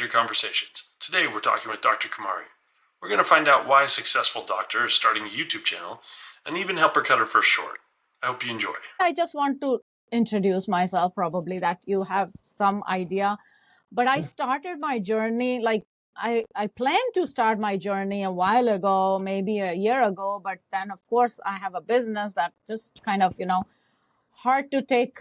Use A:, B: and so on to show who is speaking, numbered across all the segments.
A: Creator Conversations. Today we're talking with Dr. Kumari. We're going to find out why a successful doctor is starting a YouTube channel and even help her cut her first short. I hope you enjoy.
B: I just want to introduce myself, probably that you have some idea. But I started my journey, like I planned to start my journey a while ago, maybe a year ago. But then, of course, I have a business that just kind of, hard to take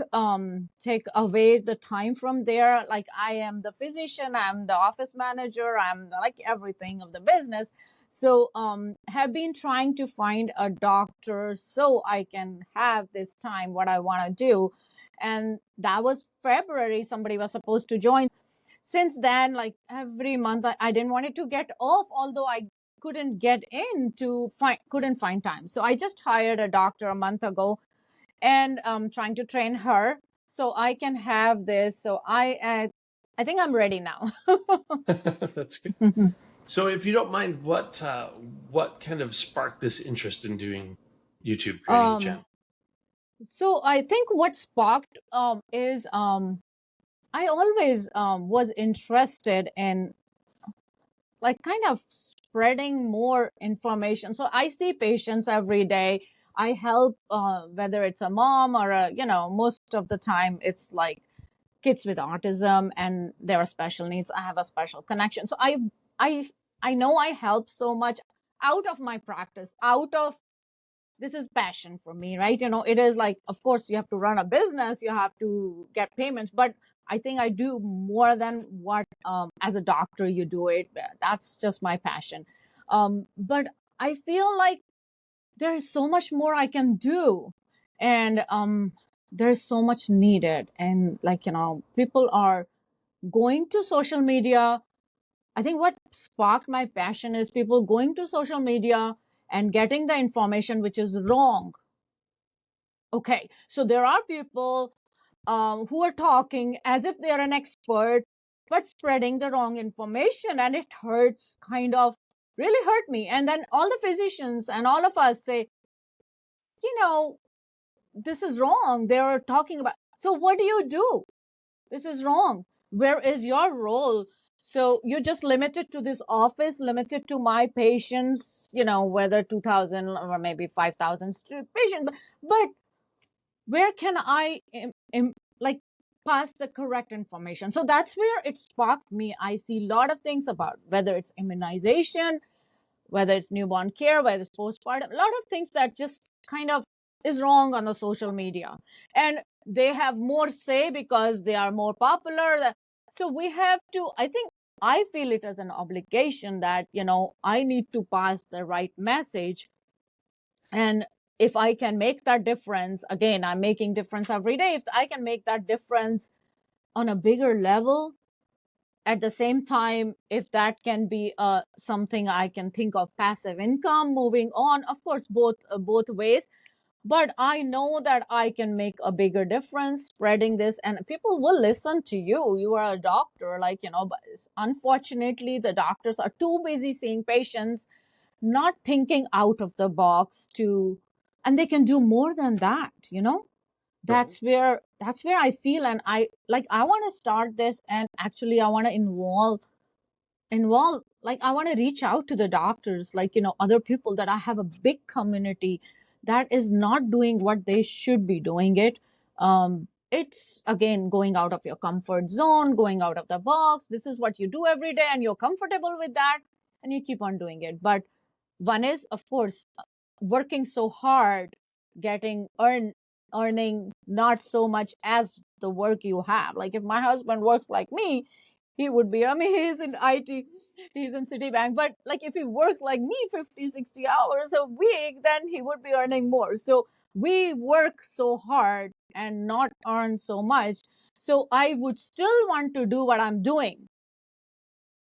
B: away the time from there. Like I am the physician, I'm the office manager, I'm like everything of the business. So have been trying to find a doctor so I can have this time what I want to do. And that was February. Somebody was supposed to join. Since then, like every month, I didn't want it to get off, although I couldn't get in to couldn't find time. So I just hired a doctor a month ago and trying to train her so I can have this. So I think I'm ready now.
A: That's good. So, if you don't mind, what kind of sparked this interest in doing YouTube, creating a channel?
B: So I think what sparked is I always was interested in like kind of spreading more information. So I see patients every day. I help whether it's a mom or most of the time it's like kids with autism and there are special needs. I have a special connection. So I know I help so much out of my practice, out of this is passion for me, right? It is like, of course, you have to run a business, you have to get payments, but I think I do more than what as a doctor you do it. That's just my passion. But I feel like there is so much more I can do, and there's so much needed, and like people are going to social media. I think what sparked my passion is people going to social media and getting the information which is wrong. Okay, so there are people who are talking as if they are an expert, but spreading the wrong information, and it hurts, kind of really hurt me. And then all the physicians and all of us say, this is wrong. They are talking about. So what do you do? This is wrong. Where is your role? So you're just limited to this office, limited to my patients, whether 2,000 or maybe 5,000 patients. But where can I like pass the correct information? So that's where it sparked me. I see a lot of things about whether it's immunization, whether it's newborn care, whether it's postpartum, a lot of things that just kind of is wrong on the social media. And they have more say because they are more popular. So we have to, I feel it as an obligation that, I need to pass the right message. And if I can make that difference, again, I'm making difference every day. If I can make that difference on a bigger level, at the same time, if that can be something I can think of passive income, moving on, of course, both ways. But I know that I can make a bigger difference spreading this, and people will listen to you. You are a doctor, but unfortunately, the doctors are too busy seeing patients, not thinking out of the box and they can do more than that. That's where I feel, and I want to start this, and actually I want to involve like I want to reach out to the doctors, other people, that I have a big community that is not doing what they should be doing it. It's again going out of your comfort zone, going out of the box. This is what you do every day and you're comfortable with that and you keep on doing it. But one is, of course, working so hard, earning not so much as the work you have. Like if my husband works like me, he would be, he's in IT, he's in Citibank, but like if he works like me 50, 60 hours a week, then he would be earning more. So we work so hard and not earn so much. So I would still want to do what I'm doing,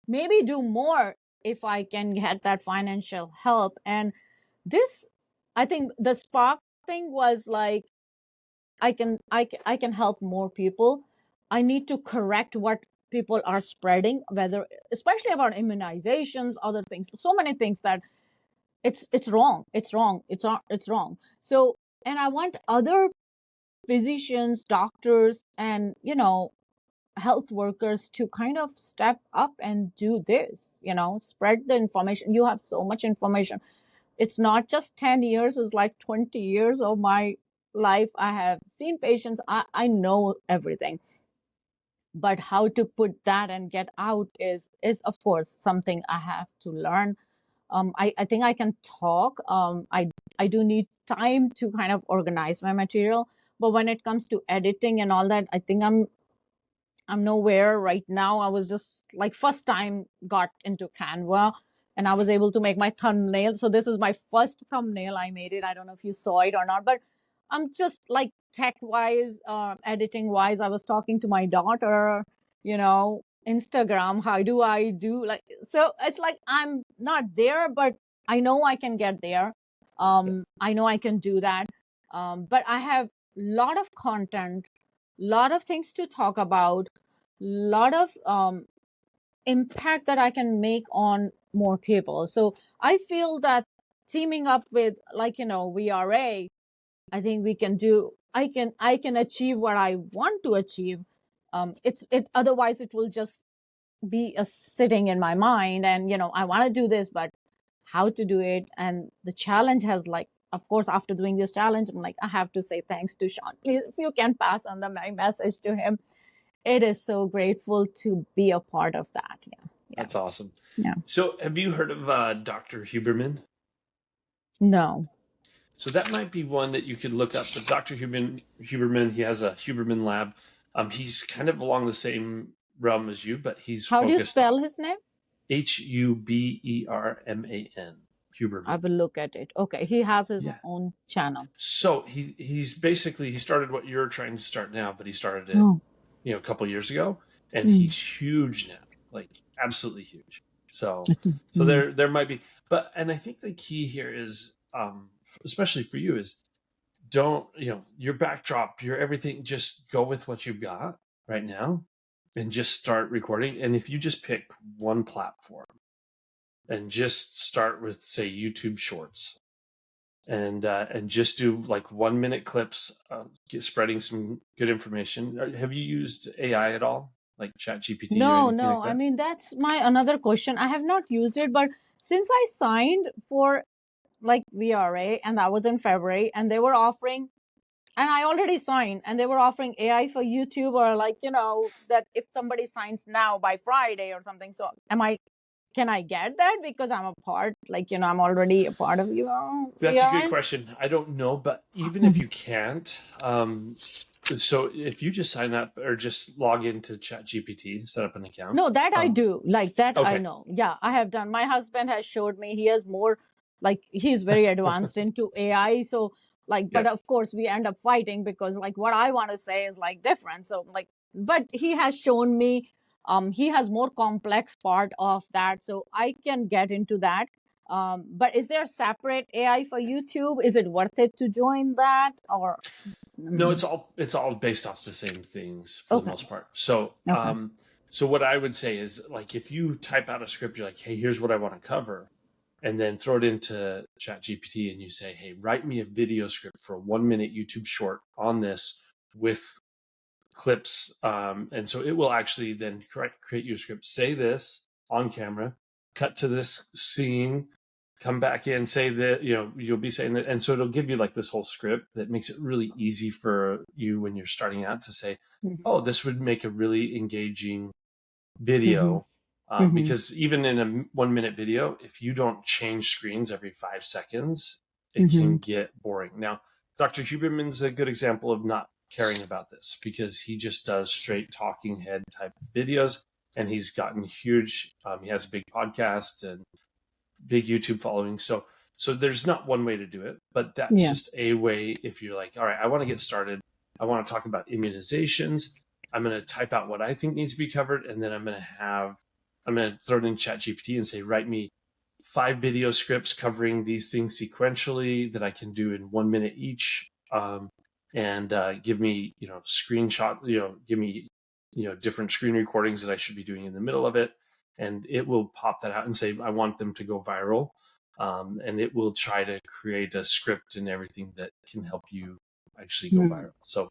B: maybe do more if I can get that financial help. And this, I think the spark thing was like, I can help more people. I need to correct what people are spreading, whether especially about immunizations, other things, so many things that it's wrong. It's wrong. So, and I want other physicians, doctors, and health workers to kind of step up and do this, spread the information. You have so much information. It's not just 10 years, it's like 20 years of my life. I have seen patients. I know everything. But how to put that and get out is of course something I have to learn. I think I can talk. I do need time to kind of organize my material. But when it comes to editing and all that, I think I'm nowhere right now. I was just like first time got into Canva and I was able to make my thumbnail. So this is my first thumbnail I made it. I don't know if you saw it or not, but I'm just like tech wise, editing wise. I was talking to my daughter, Instagram. How do I do like, so it's like I'm not there, but I know I can get there. I know I can do that. But I have a lot of content, lot of things to talk about, lot of impact that I can make on more people. So I feel that teaming up with like VRA, I think we can do. I can achieve what I want to achieve. It otherwise it will just be a sitting in my mind, and I want to do this, but how to do it? And the challenge has like, of course, after doing this challenge, I'm like, I have to say thanks to Sean. Please, if you can pass on my message to him, it is so grateful to be a part of that. Yeah.
A: That's awesome.
B: Yeah.
A: So have you heard of Dr. Huberman?
B: No.
A: So that might be one that you could look up. But Dr. Huberman, he has a Huberman lab. He's kind of along the same realm as you, but he's
B: How do you
A: focused
B: spell his name?
A: Huberman. Huberman.
B: I will look at it. Okay, he has his
A: Yeah.
B: own channel.
A: So he's basically, he started what you're trying to start now, but he started it a couple years ago, and he's huge now, like absolutely huge. So there might be, and I think the key here is, especially for you, is don't, your backdrop, your everything, just go with what you've got right now and just start recording. And if you just pick one platform and just start with, say, YouTube Shorts, and just do like 1 minute clips, spreading some good information. Have you used AI at all, like ChatGPT or anything like that?
B: I mean, that's my another question. I have not used it, but since I signed for like VRA, and that was in February, and they were offering, and I already signed, and they were offering AI for YouTube, or like, that if somebody signs now by Friday or something. So can I get that because I'm a part, like, I'm already a part of you?
A: That's a good question. I don't know, but even if you can't, so if you just sign up or just log into ChatGPT, set up an account.
B: No, that I do. Like that,
A: okay.
B: I know. Yeah, I have done. My husband has showed me. He has more, like, he's very advanced into AI. So, like, but of course, we end up fighting because, like, what I want to say is like different. So, like, but he has shown me, he has more complex part of that. So I can get into that. But is there separate AI for YouTube? Is it worth it to join that, or?
A: No, it's all based off the same things for the most part. So, so what I would say is, like, if you type out a script, you're like, hey, here's what I want to cover, and then throw it into ChatGPT and you say, hey, write me a video script for a 1 minute YouTube short on this with clips. And so it will actually then create you a script, say this on camera, cut to this scene, come back in, say that, you'll be saying that. And so it'll give you like this whole script that makes it really easy for you when you're starting out to say, oh, this would make a really engaging video. Because even in a 1 minute video, if you don't change screens every 5 seconds, it can get boring. Now, Dr. Huberman's a good example of not caring about this because he just does straight talking head type of videos, and he's gotten huge. He has a big podcast and big YouTube following. So there's not one way to do it, but that's just a way. If you're like, all right, I want to get started, I want to talk about immunizations, I'm going to type out what I think needs to be covered, and then I'm going to throw it in ChatGPT and say, write me 5 video scripts covering these things sequentially that I can do in 1 minute each, and give me screenshot, give me different screen recordings that I should be doing in the middle of it, and it will pop that out and say I want them to go viral, and it will try to create a script and everything that can help you actually go viral. So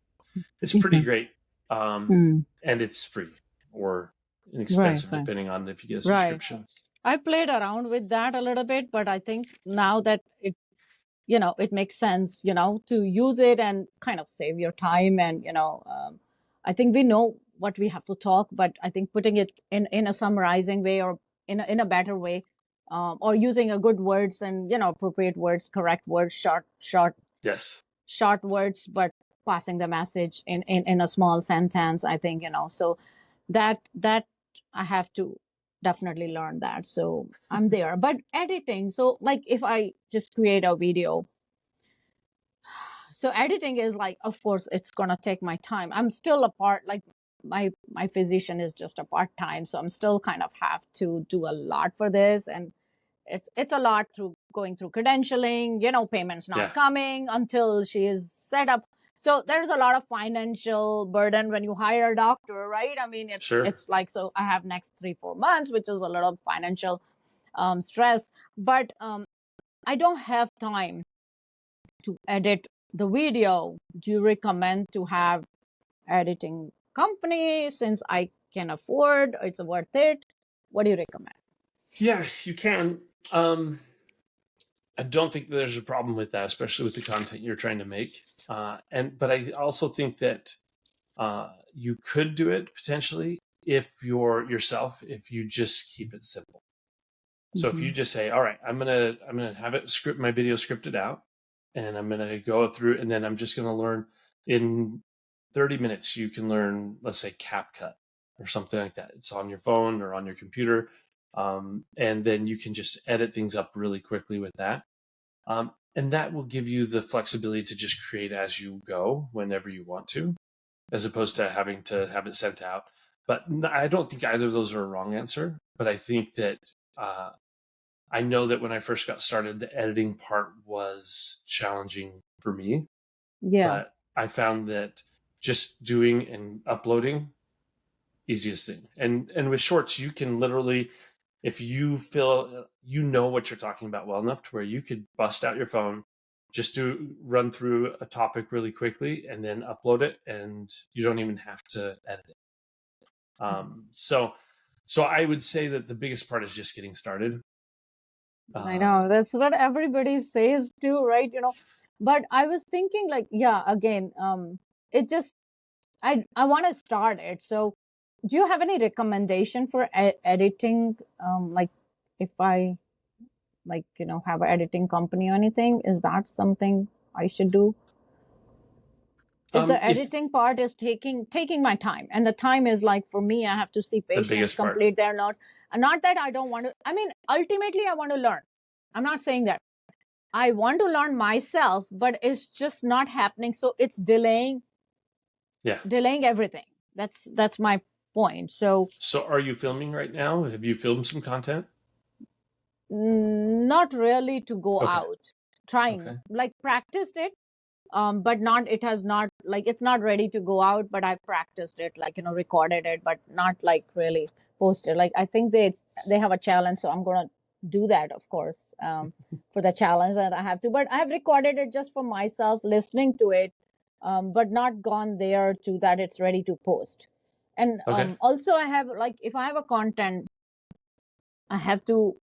A: it's pretty great. and it's free or
B: Right,
A: inexpensive
B: right,
A: depending on if you get a
B: right.
A: subscription.
B: I played around with that a little bit, but I think now that it makes sense, to use it and kind of save your time. And, I think we know what we have to talk, but I think putting it in a summarizing way, or in a better way, or using a good words and, appropriate words, correct words,
A: Yes.
B: short words, but passing the message in a small sentence, I think, so that I have to definitely learn that. So I'm there. But editing, so like if I just create a video, so editing is like, of course, it's gonna take my time. I'm still a part, like my physician is just a part time, so I'm still kind of have to do a lot for this, and it's a lot through going through credentialing. Payments
A: Yeah.
B: not coming until she is set up. So there's a lot of financial burden when you hire a doctor, right? I mean,
A: Sure.
B: it's like, so I have next 3-4 months, which is a lot of financial stress, but I don't have time to edit the video. Do you recommend to have editing company, since I can afford, it's worth it? What do you recommend?
A: Yeah, you can. I don't think there's a problem with that, especially with the content you're trying to make. But I also think that you could do it potentially if you're yourself, if you just keep it simple. So if you just say, all right, I'm gonna have it script my video scripted out, and I'm gonna go through, and then I'm just gonna learn in 30 minutes. You can learn, let's say, CapCut or something like that. It's on your phone or on your computer, and then you can just edit things up really quickly with that. And that will give you the flexibility to just create as you go whenever you want to, as opposed to having to have it sent out. But I don't think either of those are a wrong answer. But I think that I know that when I first got started, the editing part was challenging for me.
B: Yeah.
A: But I found that just doing and uploading, easiest thing. And with shorts, you can literally, if you feel you know what you're talking about well enough to where you could bust out your phone, just run through a topic really quickly and then upload it, and you don't even have to edit it. So I would say that the biggest part is just getting started.
B: I know that's what everybody says too, right? But I was thinking, like, yeah, again, it just, I want to start it. So do you have any recommendation for editing? Like, if I, like, have an editing company or anything, is that something I should do? Is the
A: If
B: editing part is taking my time, and the time is like, for me, I have to see
A: the
B: patients
A: biggest part.
B: complete their notes, and not that I don't want to. I mean, ultimately, I want to learn. I'm not saying that I want to learn myself, but it's just not happening. So it's delaying
A: Yeah.
B: everything. That's my point. So
A: are you filming right now? Have you filmed some content?
B: not really to go
A: Okay.
B: out. Trying, like, practiced it, but not, it has not, like, it's not ready to go out, but I practiced it, like, recorded it, but not like really posted. Like, I think they have a challenge, so I'm gonna do that, of course, for the challenge that I have to. But I have recorded it just for myself, listening to it, but not gone there to that it's ready to post. And
A: Okay.
B: also, I have, like, if I have a content, I have to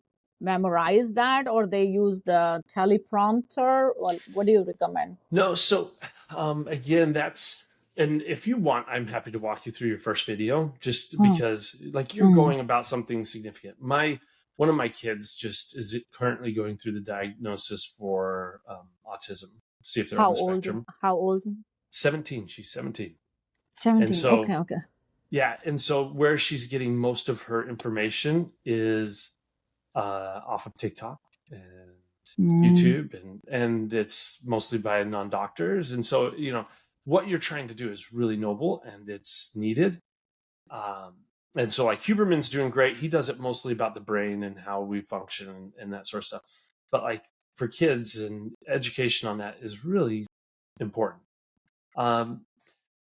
B: memorize that, or they use the teleprompter. Well, what do you recommend?
A: No, so again, and if you want, I'm happy to walk you through your first video, just because like you're going about something significant. One of my kids just is currently going through the diagnosis for autism. See if they're on the spectrum.
B: How old?
A: 17. She's 17.
B: 17.
A: And so
B: Okay.
A: yeah, and so where she's getting most of her information is off of TikTok and YouTube, and it's mostly by non-doctors. And so, what you're trying to do is really noble and it's needed. And so, like, Huberman's doing great. He does it mostly about the brain and how we function and that sort of stuff. But like for kids, and education on that is really important.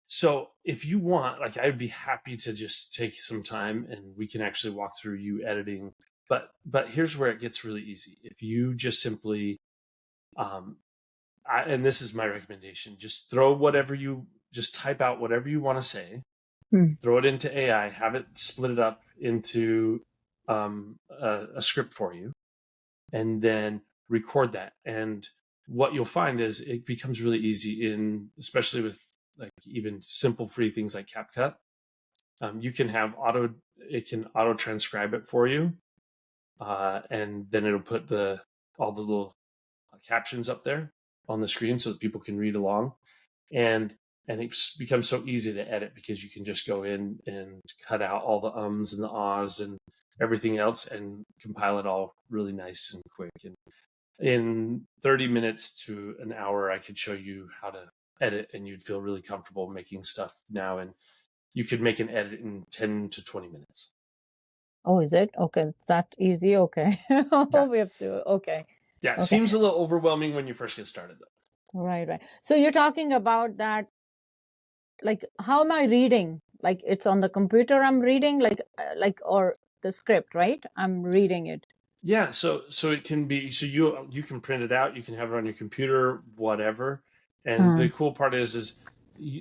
A: So if you want, like, I'd be happy to just take some time and we can actually walk through you editing. But here's where it gets really easy. If you just simply, and this is my recommendation, just throw whatever you just type out whatever you want to say,
B: Hmm.
A: throw it into AI, have it split it up into a script for you, and then record that. And what you'll find is it becomes really easy especially with like even simple free things like CapCut. You can have it can auto transcribe it for you, and then it'll put all the little captions up there on the screen so that people can read along. And it becomes so easy to edit because you can just go in and cut out all the ums and the ahs and everything else and compile it all really nice and quick. And in 30 minutes to an hour, I could show you how to edit, and you'd feel really comfortable making stuff now. And you could make an edit in 10 to 20 minutes.
B: Oh, is it? Okay, that easy. Okay.
A: Yeah.
B: We have to. Okay.
A: Yeah. It
B: Okay.
A: seems a little overwhelming when you first get started, though.
B: Right, right. So you're talking about that, like, how am I reading? Like, it's on the computer I'm reading, or the script, right? I'm reading it.
A: Yeah, so it can be, so you can print it out, you can have it on your computer, whatever. And the cool part is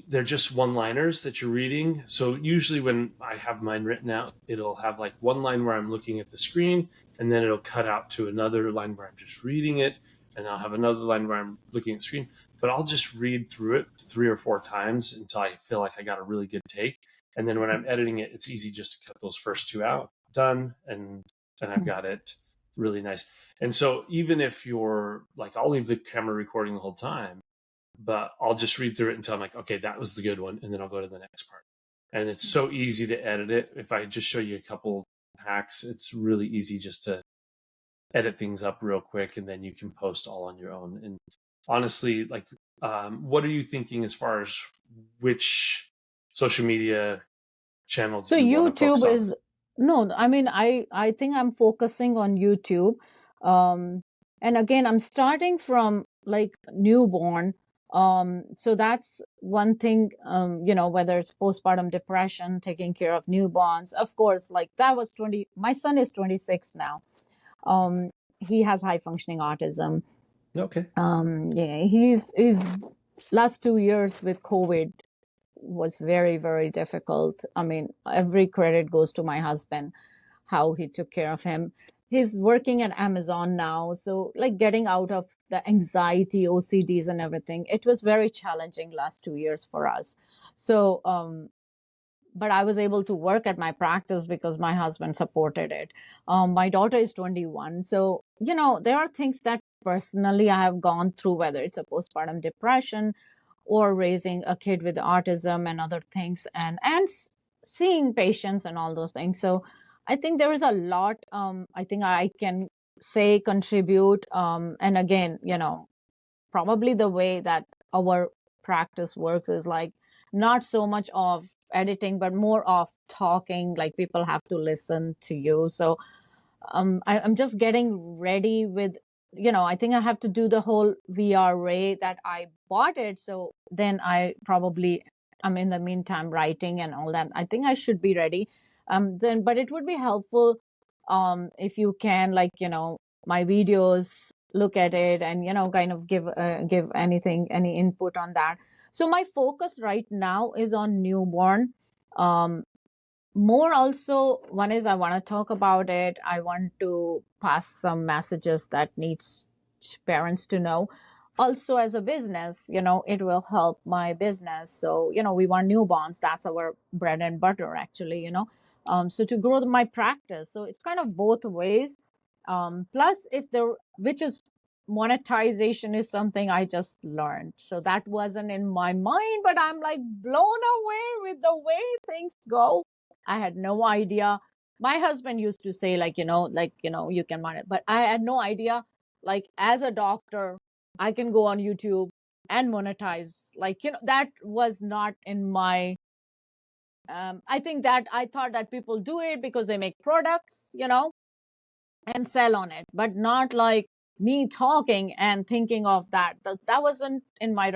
A: they're just one-liners that you're reading. So usually when I have mine written out, it'll have like one line where I'm looking at the screen, and then it'll cut out to another line where I'm just reading it, and I'll have another line where I'm looking at the screen. But I'll just read through it 3 or 4 times until I feel like I got a really good take. And then when I'm editing it, it's easy just to cut those first two out, done, and I've got it really nice. And so even if you're like, I'll leave the camera recording the whole time, but I'll just read through it until I'm like, okay, that was the good one, and then I'll go to the next part. And it's so easy to edit it. If I just show you a couple hacks, it's really easy just to edit things up real quick, and then you can post all on your own. And honestly, like, what are you thinking as far as which social media channel do
B: So
A: you want to focus
B: YouTube
A: on?
B: is no, I mean, I think I'm focusing on YouTube. And again, I'm starting from like newborn. So that's one thing, whether it's postpartum depression, taking care of newborns. Of course, like that was 20, my son is 26 now. He has high functioning autism.
A: Okay.
B: Yeah, he's last 2 years with COVID was very, very difficult. I mean, every credit goes to my husband, how he took care of him. He's working at Amazon now. So, like, getting out of the anxiety, OCDs, and everything, it was very challenging last 2 years for us. So, but I was able to work at my practice because my husband supported it. My daughter is 21. So, there are things that personally I have gone through, whether it's a postpartum depression or raising a kid with autism and other things, and seeing patients and all those things. So I think there is a lot, I think I can say contribute. And again, probably the way that our practice works is like not so much of editing, but more of talking, like people have to listen to you. So I'm just getting ready with, I think I have to do the whole VRA that I bought it. So then I'm in the meantime writing and all that. I think I should be ready. But it would be helpful if you can, like, my videos, look at it and, kind of give any input on that. So my focus right now is on newborn. More also, one is I want to talk about it. I want to pass some messages that needs parents to know. Also, as a business, it will help my business. So, we want newborns. That's our bread and butter, actually. So to grow my practice. So it's kind of both ways. Plus, if there, which is monetization is something I just learned. So that wasn't in my mind, but I'm like blown away with the way things go. I had no idea. My husband used to say, like, you can monetize, but I had no idea. Like, as a doctor, I can go on YouTube and monetize. Like, that was not in my. I think that I thought that people do it because they make products, and sell on it, but not like me talking and thinking of that. That wasn't in my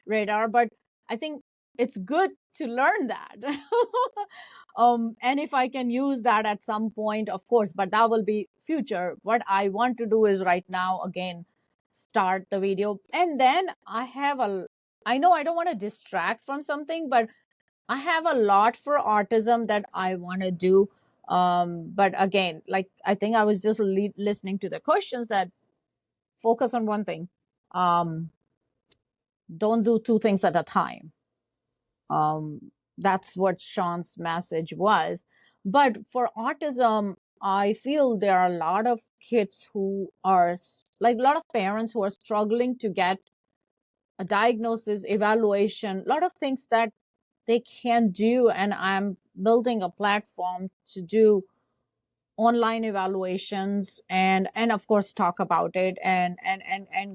B: radar, but I think it's good to learn that. And if I can use that at some point, of course, but that will be future. What I want to do is right now, again, start the video. And then I have I know I don't want to distract from something, but I have a lot for autism that I want to do. But again, like I think I was just listening to the questions that focus on one thing. Um, don't do two things at a time. That's what Sean's message was. But for autism, I feel there are a lot of kids who are like a lot of parents who are struggling to get a diagnosis, evaluation, a lot of things that they can do. And I'm building a platform to do online evaluations and of course talk about it and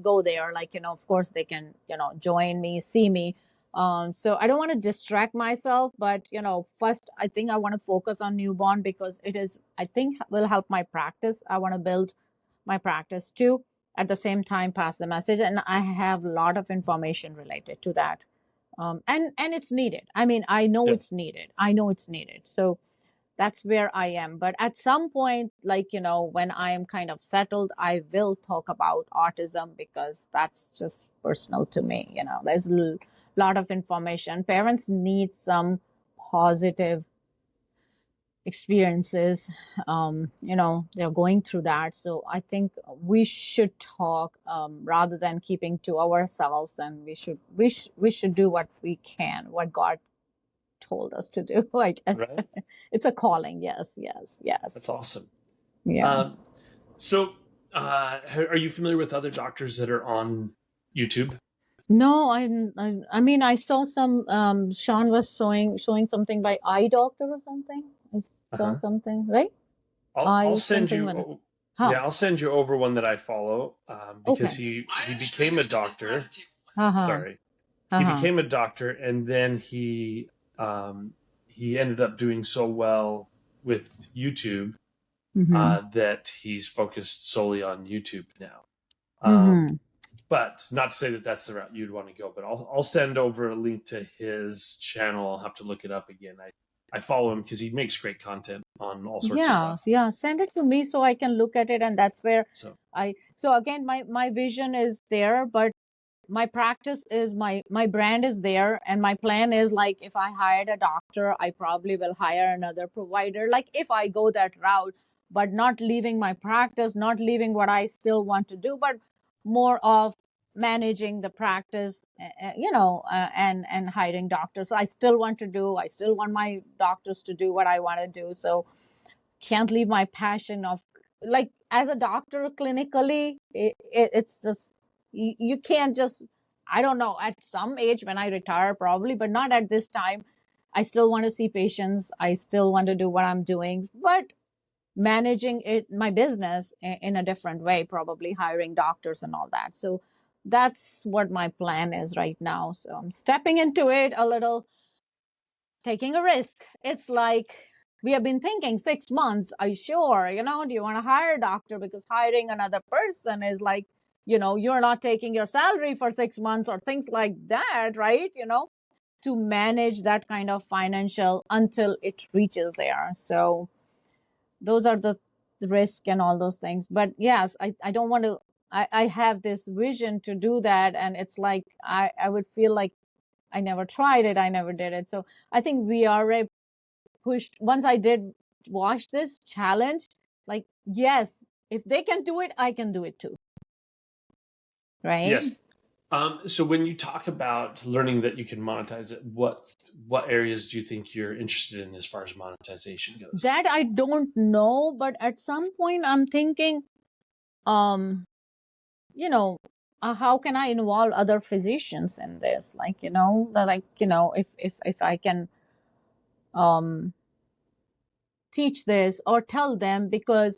B: go there, like, of course they can, join me, see me. So I don't want to distract myself, but first I think I want to focus on newborn because it is, I think, will help my practice. I want to build my practice too, at the same time pass the message, and I have a lot of information related to that. And it's needed. I mean, I know
A: Yeah.
B: it's needed. I know it's needed. So that's where I am. But at some point, like, when I am kind of settled, I will talk about autism because that's just personal to me. There's a lot of information. Parents need some positive experiences. They're going through that. So I think we should talk, rather than keeping to ourselves, and we should do what we can, what God told us to do. I guess
A: Right.
B: it's a calling. Yes, yes, yes.
A: That's awesome.
B: Yeah.
A: So, are you familiar with other doctors that are on YouTube?
B: No, I mean, I saw some. Sean was showing something by eye doctor or something. I saw
A: Uh-huh.
B: something, right?
A: I'll
B: Eye
A: send
B: something.
A: you.
B: Huh.
A: Yeah, I'll send you over one that I follow, because
B: Okay.
A: he became a doctor.
B: Uh huh.
A: Sorry,
B: Uh
A: he
B: huh.
A: became a doctor, and then he ended up doing so well with YouTube,
B: Mhm.
A: that he's focused solely on YouTube now.
B: Mhm.
A: But not to say that that's the route you'd want to go. But I'll send over a link to his channel. I'll have to look it up again. I follow him because he makes great content on all sorts of
B: Yeah,
A: stuff.
B: yeah. Send it to me so I can look at it, and that's where
A: So
B: So again, my vision is there, but my practice is my brand is there, and my plan is, like, if I hired a doctor, I probably will hire another provider, like if I go that route, but not leaving my practice, not leaving what I still want to do, but more of managing the practice, and hiring doctors. So I still want my doctors to do what I want to do. So can't leave my passion of, like, as a doctor clinically, it's just, you can't just, I don't know, at some age when I retire probably, but not at this time. I still want to see patients, I still want to do what I'm doing, but managing it, my business, in a different way, probably hiring doctors and all that. So that's what my plan is right now. So I'm stepping into it a little, taking a risk. It's like, we have been thinking 6 months. Are you sure? Do you want to hire a doctor? Because hiring another person is like, you're not taking your salary for 6 months or things like that, right? To manage that kind of financial until it reaches there. So those are the risk and all those things. But yes, I don't want to, I have this vision to do that. And it's like, I would feel like I never tried it. I never did it. So I think we are pushed. Once I did watch this challenge, like, yes, if they can do it, I can do it too. Right?
A: yes. So when you talk about learning that you can monetize it, what areas do you think you're interested in as far as monetization goes?
B: That I don't know, but at some point I'm thinking, um, how can I involve other physicians in this? Like, if I can um teach this or tell them, because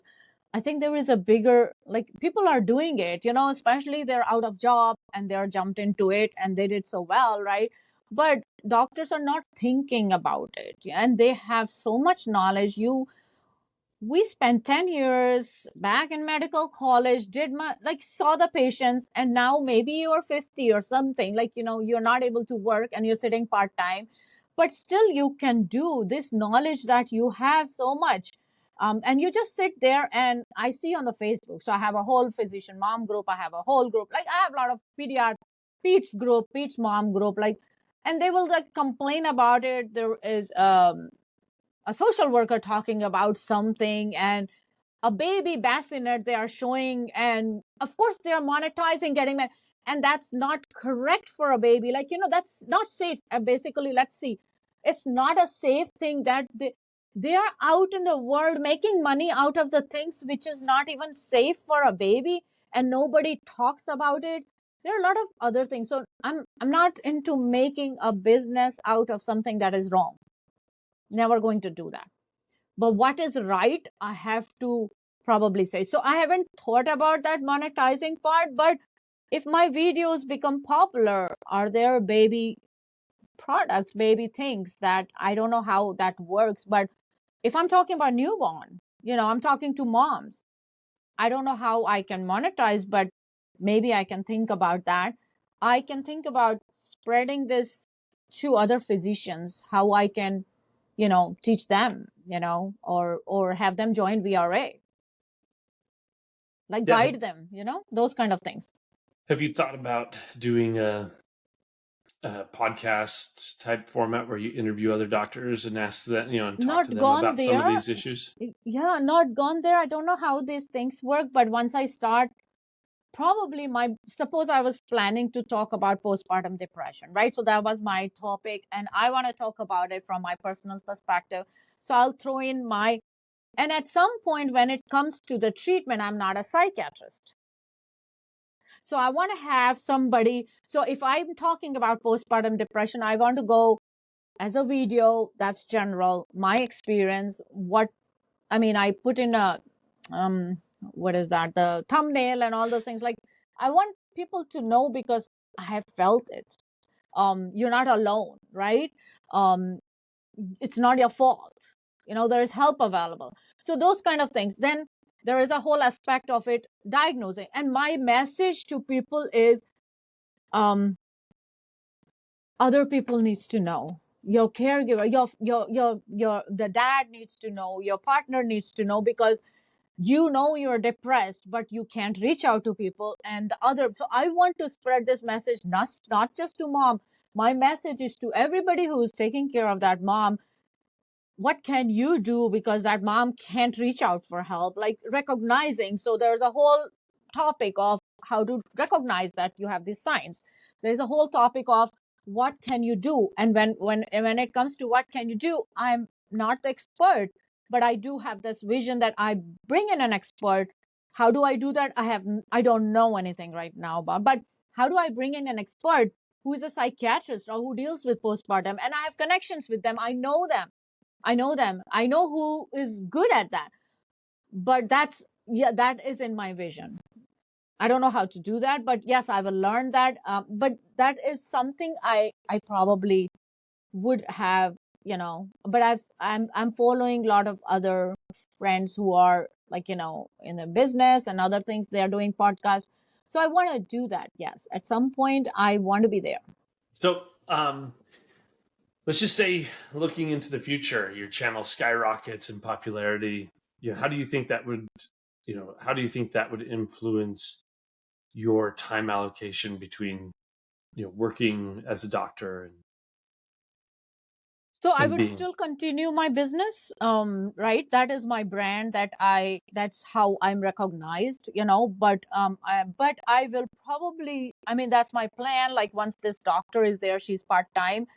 B: I think there is a bigger, like, people are doing it, especially they're out of job and they're jumped into it and they did so well, right? But doctors are not thinking about it, and they have so much knowledge. We spent 10 years back in medical college, did my, like, saw the patients, and now maybe you're 50 or something, like, you're not able to work and you're sitting part time, but still you can do this knowledge that you have so much. And you just sit there, and I see on the Facebook, so I have a whole physician mom group, I have a whole group, like, I have a lot of pediatric Pete's mom group, like, and they will like complain about it. There is a social worker talking about something, and a baby bassinet they are showing, and of course they are monetizing getting that, and that's not correct for a baby, like, that's not safe. Basically, let's see, it's not a safe thing that they are out in the world making money out of the things which is not even safe for a baby, and nobody talks about it. There are a lot of other things. So I'm not into making a business out of something that is wrong. Never going to do that. But what is right, I have to probably say. So I haven't thought about that monetizing part, but if my videos become popular, are there baby products, baby things that I don't know how that works? But if I'm talking about newborn, I'm talking to moms, I don't know how I can monetize, but maybe I can think about that. I can think about spreading this to other physicians, how I can, teach them, or have them join VRA, like
A: Yeah.
B: guide them, those kind of things.
A: Have you thought about doing a podcast type format where you interview other doctors and ask them, and talk to them about some of these issues?
B: Yeah, not gone there. I don't know how these things work, but once I start, probably suppose I was planning to talk about postpartum depression, right? So that was my topic, and I want to talk about it from my personal perspective. So I'll throw in and at some point when it comes to the treatment, I'm not a psychiatrist. So I want to have somebody. So if I'm talking about postpartum depression, I want to go as a video that's general, my experience, I put in what is that, the thumbnail and all those things. Like, I want people to know because I have felt it. You're not alone, right? It's not your fault. There's help available. So those kind of things. Then there is a whole aspect of it, diagnosing. And my message to people is, other people needs to know. Your caregiver, the dad needs to know, your partner needs to know, because you're depressed, but you can't reach out to people. And the other, so I want to spread this message, not just to mom. My message is to everybody who is taking care of that mom. What can you do, because that mom can't reach out for help, like recognizing. So there's a whole topic of how to recognize that you have these signs. There's a whole topic of what can you do. And when it comes to what can you do, I'm not the expert, but I do have this vision that I bring in an expert. How do I do that? I don't know anything right now about, but how do I bring in an expert who is a psychiatrist or who deals with postpartum, and I have connections with them. I know them. I know who is good at that. But that is in my vision. I don't know how to do that, but yes, I will learn that. But that is something I probably would have, but I'm following a lot of other friends who are, like, in the business and other things. They are doing podcasts. So I want to do that. Yes. At some point I want to be there.
A: So, let's just say, looking into the future, your channel skyrockets in popularity. How do you think that would, influence your time allocation between, working as a doctor and
B: So I would still continue my business, right? That is my brand. That's how I'm recognized, But I will probably. That's my plan. Like, once this doctor is there, she's part time.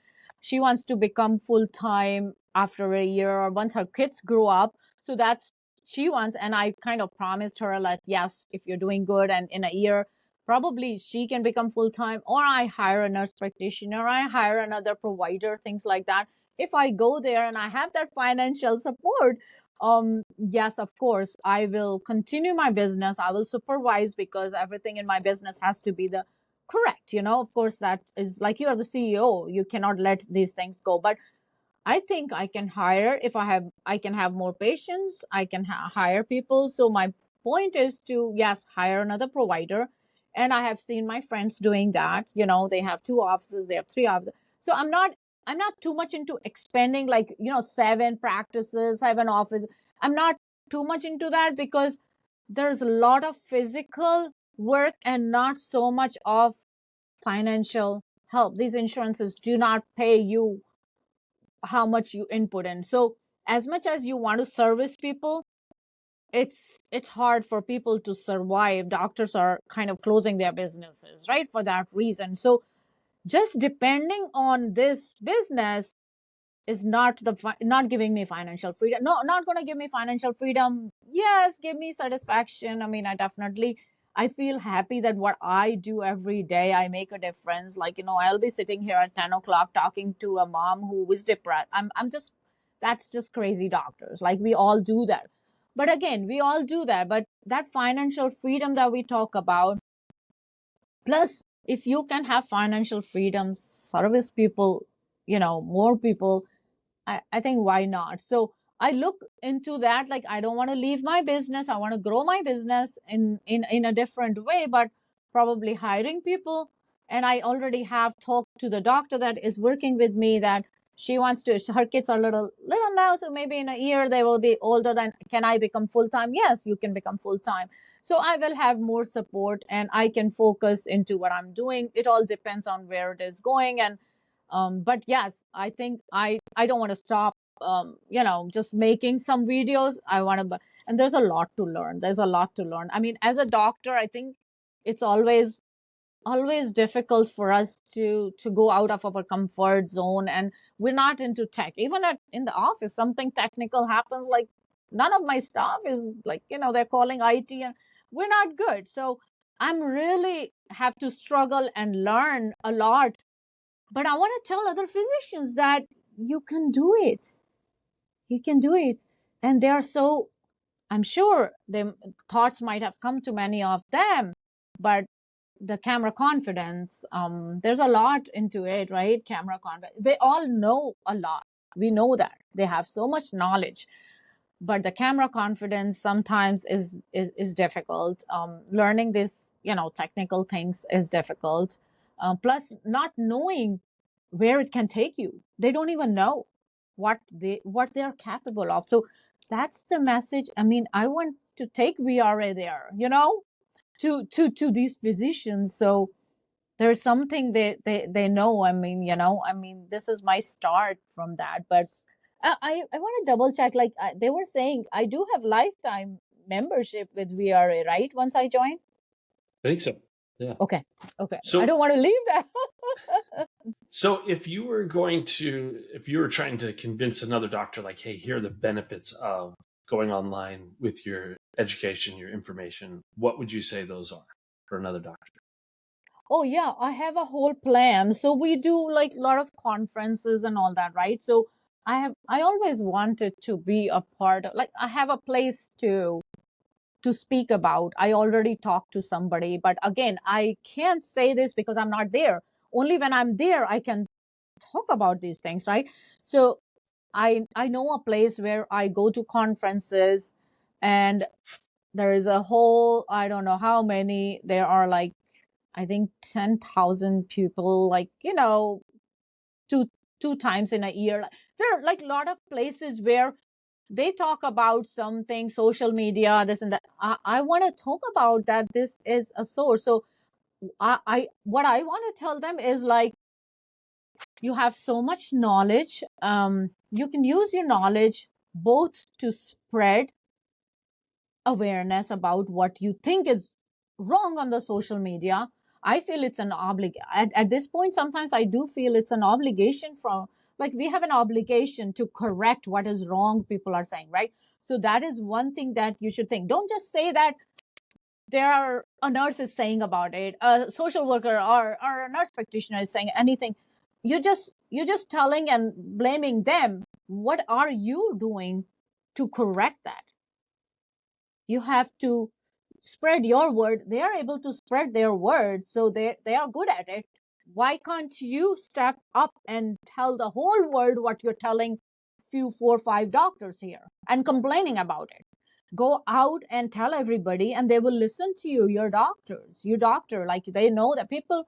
B: She wants to become full time after a year, or once her kids grow up. So that's she wants, and I kind of promised her, like, yes, if you're doing good, and in a year, probably she can become full time, or I hire a nurse practitioner, I hire another provider, things like that. If I go there and I have that financial support, yes, of course, I will continue my business. I will supervise, because everything in my business has to be the correct. Of course, that is like, you are the CEO. You cannot let these things go. But I think I can hire, if I can have more patients, I can hire people. So my point is to, yes, hire another provider. And I have seen my friends doing that. They have 2 offices, they have 3 offices. So I'm not too much into expanding, like, 7 practices, 7 offices. I'm not too much into that, because there's a lot of physical work and not so much of financial help. These insurances do not pay you how much you input in. So as much as you want to service people, it's hard for people to survive. Doctors are kind of closing their businesses, right? For that reason. So just depending on this business is not giving me financial freedom. No, not going to give me financial freedom. Yes, give me satisfaction. I mean, I feel happy that what I do every day, I make a difference. Like, I'll be sitting here at 10 o'clock talking to a mom who is depressed. I'm just, that's just crazy doctors. Like, we all do that. But again, we all do that. But that financial freedom that we talk about, plus, if you can have financial freedom, service people, more people, I think why not? So I look into that. Like, I don't want to leave my business. I want to grow my business in a different way, but probably hiring people. And I already have talked to the doctor that is working with me that she wants to, her kids are little now. So maybe in a year they will be older. Then can I become full time? Yes, you can become full time. So I will have more support and I can focus into what I'm doing. It all depends on where it is going. And but yes, I think I don't want to stop. Just making some videos. I want to, and there's a lot to learn. There's a lot to learn. I mean, as a doctor, I think it's always difficult for us to go out of our comfort zone, and we're not into tech. Even in the office, something technical happens. Like, none of my staff is like, they're calling IT, and we're not good. So I'm really have to struggle and learn a lot, but I want to tell other physicians that you can do it. You can do it. And they are so, I'm sure the thoughts might have come to many of them, but the camera confidence, there's a lot into it, right? Camera confidence. They all know a lot. We know that. They have so much knowledge. But the camera confidence sometimes is difficult. Learning this, technical things is difficult. Plus, not knowing where it can take you. They don't even know what they're capable of. So that's the message. I mean, I want to take VRA there, to these physicians. So there's something they know. I mean, this is my start from that. But I want to double check. Like, they were saying, I do have lifetime membership with VRA, right? Once I join.
A: I think so. Yeah.
B: Okay.
A: So
B: I don't want to leave that.
A: So if you were trying to convince another doctor, like, hey, here are the benefits of going online with your education, your information, what would you say those are for another doctor?
B: Oh yeah, I have a whole plan. So we do like a lot of conferences and all that, right? So I always wanted to be a part of, like, I have a place to speak about. I already talked to somebody, but again, I can't say this because I'm not there. Only when I'm there I can talk about these things, right? So I know a place where I go to conferences, and there is a whole, I don't know how many there are, like, I think 10,000 people, like, two two times in a year. There are like a lot of places where they talk about something, social media, this and that. I want to talk about that. This is a source. So I what I want to tell them is, like, you have so much knowledge. You can use your knowledge both to spread awareness about what you think is wrong on the social media. I feel it's an at this point, sometimes I do feel it's an obligation from, like, we have an obligation to correct what is wrong people are saying, right? So that is one thing that you should think. Don't just say that there are a nurse is saying about it, a social worker or a nurse practitioner is saying anything. You're just telling and blaming them. What are you doing to correct that? You have to spread your word. They are able to spread their word, so they are good at it. Why can't you step up and tell the whole world what you're telling few 4 or 5 doctors here and complaining about it? Go out and tell everybody, and they will listen to you. Your doctors, your doctor, like, they know that people,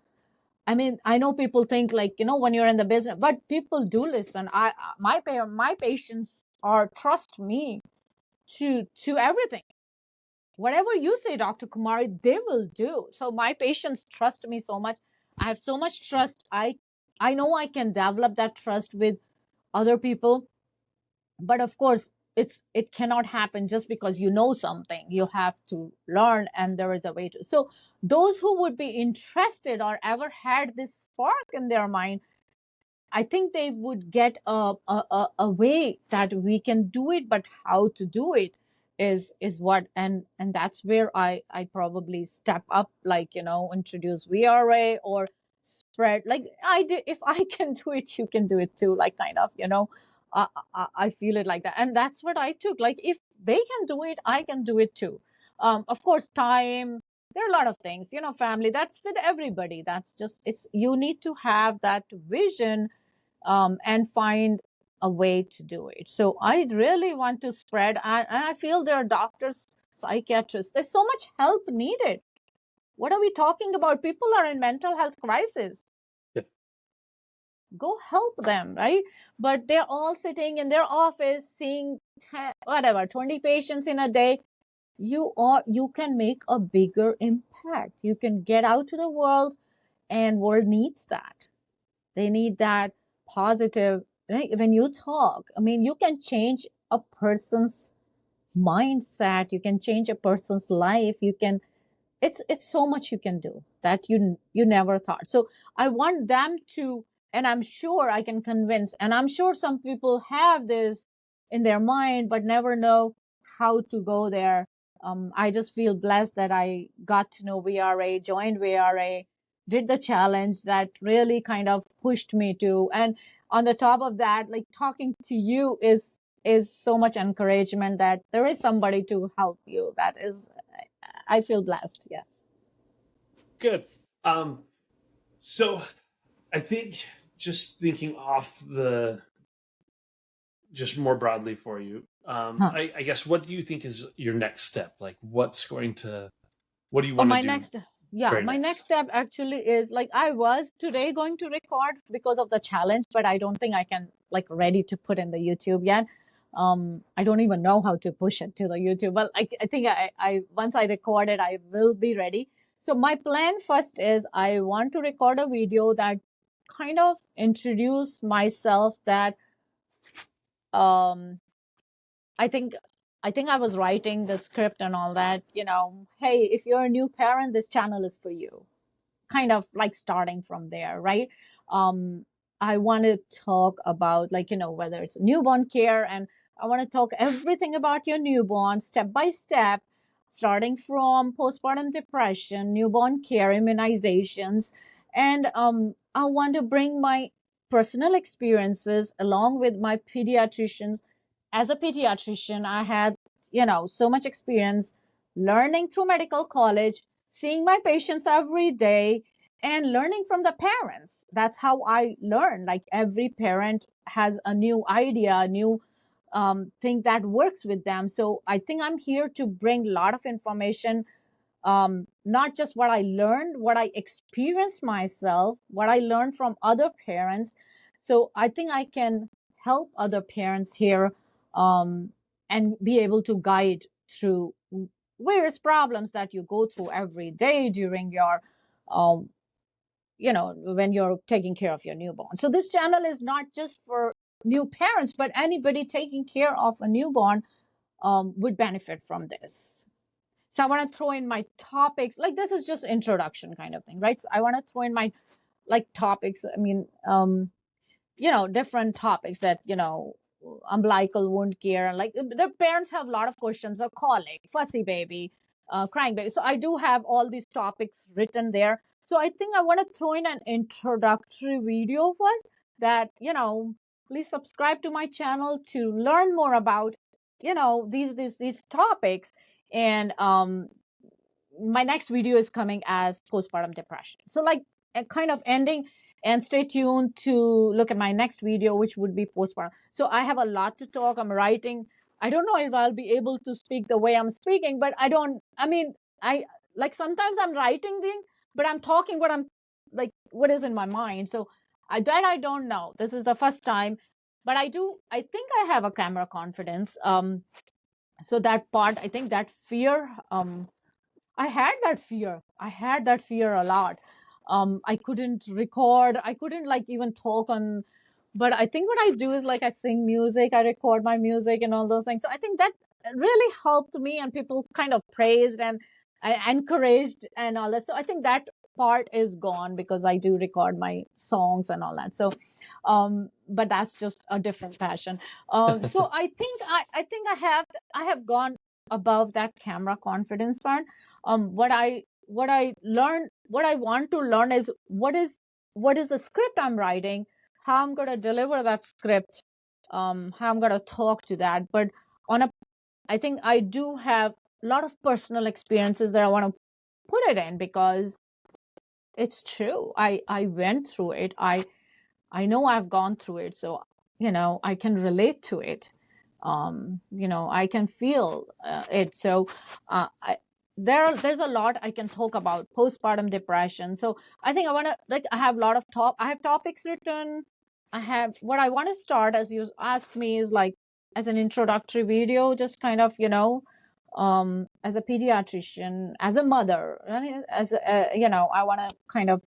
B: I mean, I know people think, like, when you're in the business, but people do listen. My patients are trust me to everything. Whatever you say, Dr. Kumari, they will do. So my patients trust me so much. I have so much trust. I know I can develop that trust with other people, but of course it cannot happen just because you know something. You have to learn, and there is a way to. So those who would be interested or ever had this spark in their mind, I think they would get a way that we can do it, but how to do it is what. And that's where I probably step up, like, introduce VRA or spread, like I do. If I can do it, you can do it too, like, kind of, I feel it like that. And that's what I took, like, if they can do it, I can do it too. Of course, time, there are a lot of things, family, that's with everybody. That's just, it's, you need to have that vision, and find a way to do it. So I really want to spread, and I feel there are doctors, psychiatrists, there's so much help needed. What are we talking about? People are in mental health crisis.
A: Yep.
B: Go help them, right? But they're all sitting in their office seeing 10, whatever, 20 patients in a day. You can make a bigger impact. You can get out to the world, and world needs that. They need that positive, right? When you talk, I mean, you can change a person's mindset, you can change a person's life, you can, it's so much you can do that you never thought. So I want them to, and I'm sure I can convince, and I'm sure some people have this in their mind but never know how to go there. I just feel blessed that I got to know VRA, joined VRA, did the challenge that really kind of pushed me to. And on the top of that, like, talking to you is so much encouragement that there is somebody to help you. That is, I feel blessed. Yes.
A: Good. So I think, just thinking off the, just more broadly for you, I guess, what do you think is your next step? Like, what do you want to
B: My
A: do
B: next, yeah, my next step actually is, like, I was today going to record because of the challenge, but I don't think I can, like, ready to put in the YouTube yet. I don't even know how to push it to the YouTube. Well, I think I once I record it, I will be ready. So my plan first is I want to record a video that kind of introduce myself, that um I think I was writing the script and all that, hey, if you're a new parent, this channel is for you. Kind of like starting from there, right? Um, I want to talk about, like, whether it's newborn care, and I want to talk everything about your newborn step by step, starting from postpartum depression, newborn care, immunizations. And I want to bring my personal experiences along with my pediatricians. As a pediatrician, I had, so much experience learning through medical college, seeing my patients every day, and learning from the parents. That's how I learn. Like, every parent has a new idea, a new thing that works with them. So I think I'm here to bring a lot of information, not just what I learned, what I experienced myself, what I learned from other parents. So I think I can help other parents here, and be able to guide through various problems that you go through every day during your, um, when you're taking care of your newborn. So this channel is not just for new parents, but anybody taking care of a newborn would benefit from this. So I want to throw in my topics. Like, this is just introduction kind of thing, right? So I want to throw in my, like, topics. I mean, different topics that, umbilical wound care, and, like, the parents have a lot of questions, a colic, fussy baby, crying baby. So I do have all these topics written there. So I think I want to throw in an introductory video first, that, please subscribe to my channel to learn more about, these topics. And my next video is coming as postpartum depression. So, like, a kind of ending, and stay tuned to look at my next video, which would be postpartum. So I have a lot to talk. I'm writing. I don't know if I'll be able to speak the way I'm speaking, but I mean, I, like, sometimes I'm writing things, but I'm talking what I'm, like, what is in my mind. So I don't know. This is the first time, but I think I have a camera confidence. So that part, I think that fear, I had that fear. I had that fear a lot. I couldn't record. I couldn't like even talk on. But I think what I do is like I sing music, I record my music and all those things. So I think that really helped me, and people kind of praised and encouraged and all that. So I think that part is gone because I do record my songs and all that. So, but that's just a different passion. So I have gone above that camera confidence part. What I learned, what I want to learn is what is the script I'm writing, how I'm going to deliver that script, how I'm going to talk to that. But on a, I think I do have a lot of personal experiences that I want to put it in because it's true. I went through it. I know I've gone through it, so I can relate to it. I can feel it. So there's a lot I can talk about postpartum depression. So I think I want to like I have a lot of I have topics written. I have what I want to start, as you asked me, is like as an introductory video, just kind of as a pediatrician, as a mother, as I want to kind of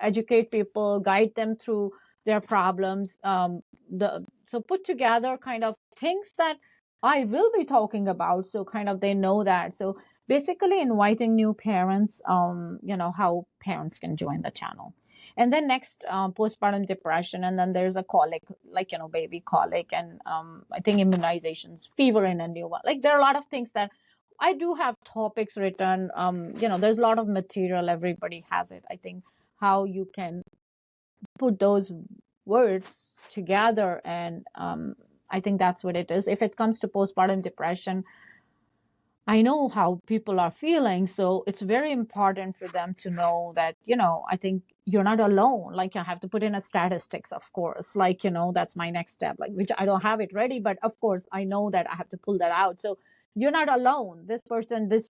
B: educate people, guide them through their problems. So put together kind of things that I will be talking about, so kind of they know that. So basically, inviting new parents, how parents can join the channel. And then next, postpartum depression, and then there's a colic, like baby colic, and I think immunizations, fever in a newborn. Like there are a lot of things that I do have topics written. There's a lot of material. Everybody has it. I think how you can put those words together, and I think that's what it is. If it comes to postpartum depression, I know how people are feeling, so it's very important for them to know that I think you're not alone. Like I have to put in a statistics, of course, like that's my next step, like which I don't have it ready, but of course I know that I have to pull that out. So you're not alone. This person, this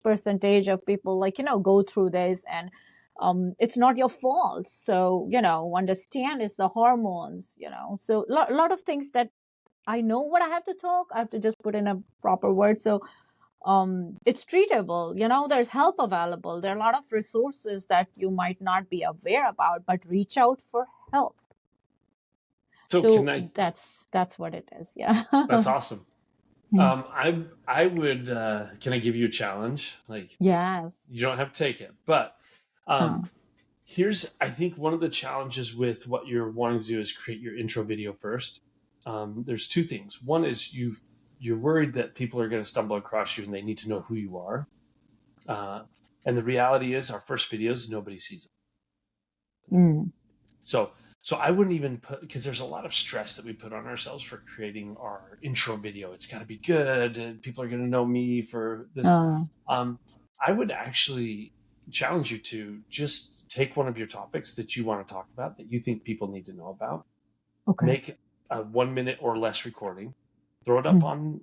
B: percentage of people, like go through this, and it's not your fault. So understand it's the hormones. So lot of things that I know what I have to talk. I have to just put in a proper word. So it's treatable. There's help available. There are a lot of resources that you might not be aware about, but reach out for help. So that's what it is. Yeah.
A: That's awesome. I would can I give you a challenge? Like,
B: yes,
A: you don't have to take it, but here's, I think one of the challenges with what you're wanting to do is create your intro video first. There's two things. One is you're worried that people are going to stumble across you and they need to know who you are. And the reality is, our first videos, nobody sees them. So I wouldn't even put, because there's a lot of stress that we put on ourselves for creating our intro video. It's got to be good, and people are going to know me for this. I would actually challenge you to just take one of your topics that you want to talk about, that you think people need to know about. Okay. Make a 1 minute or less recording, throw it up on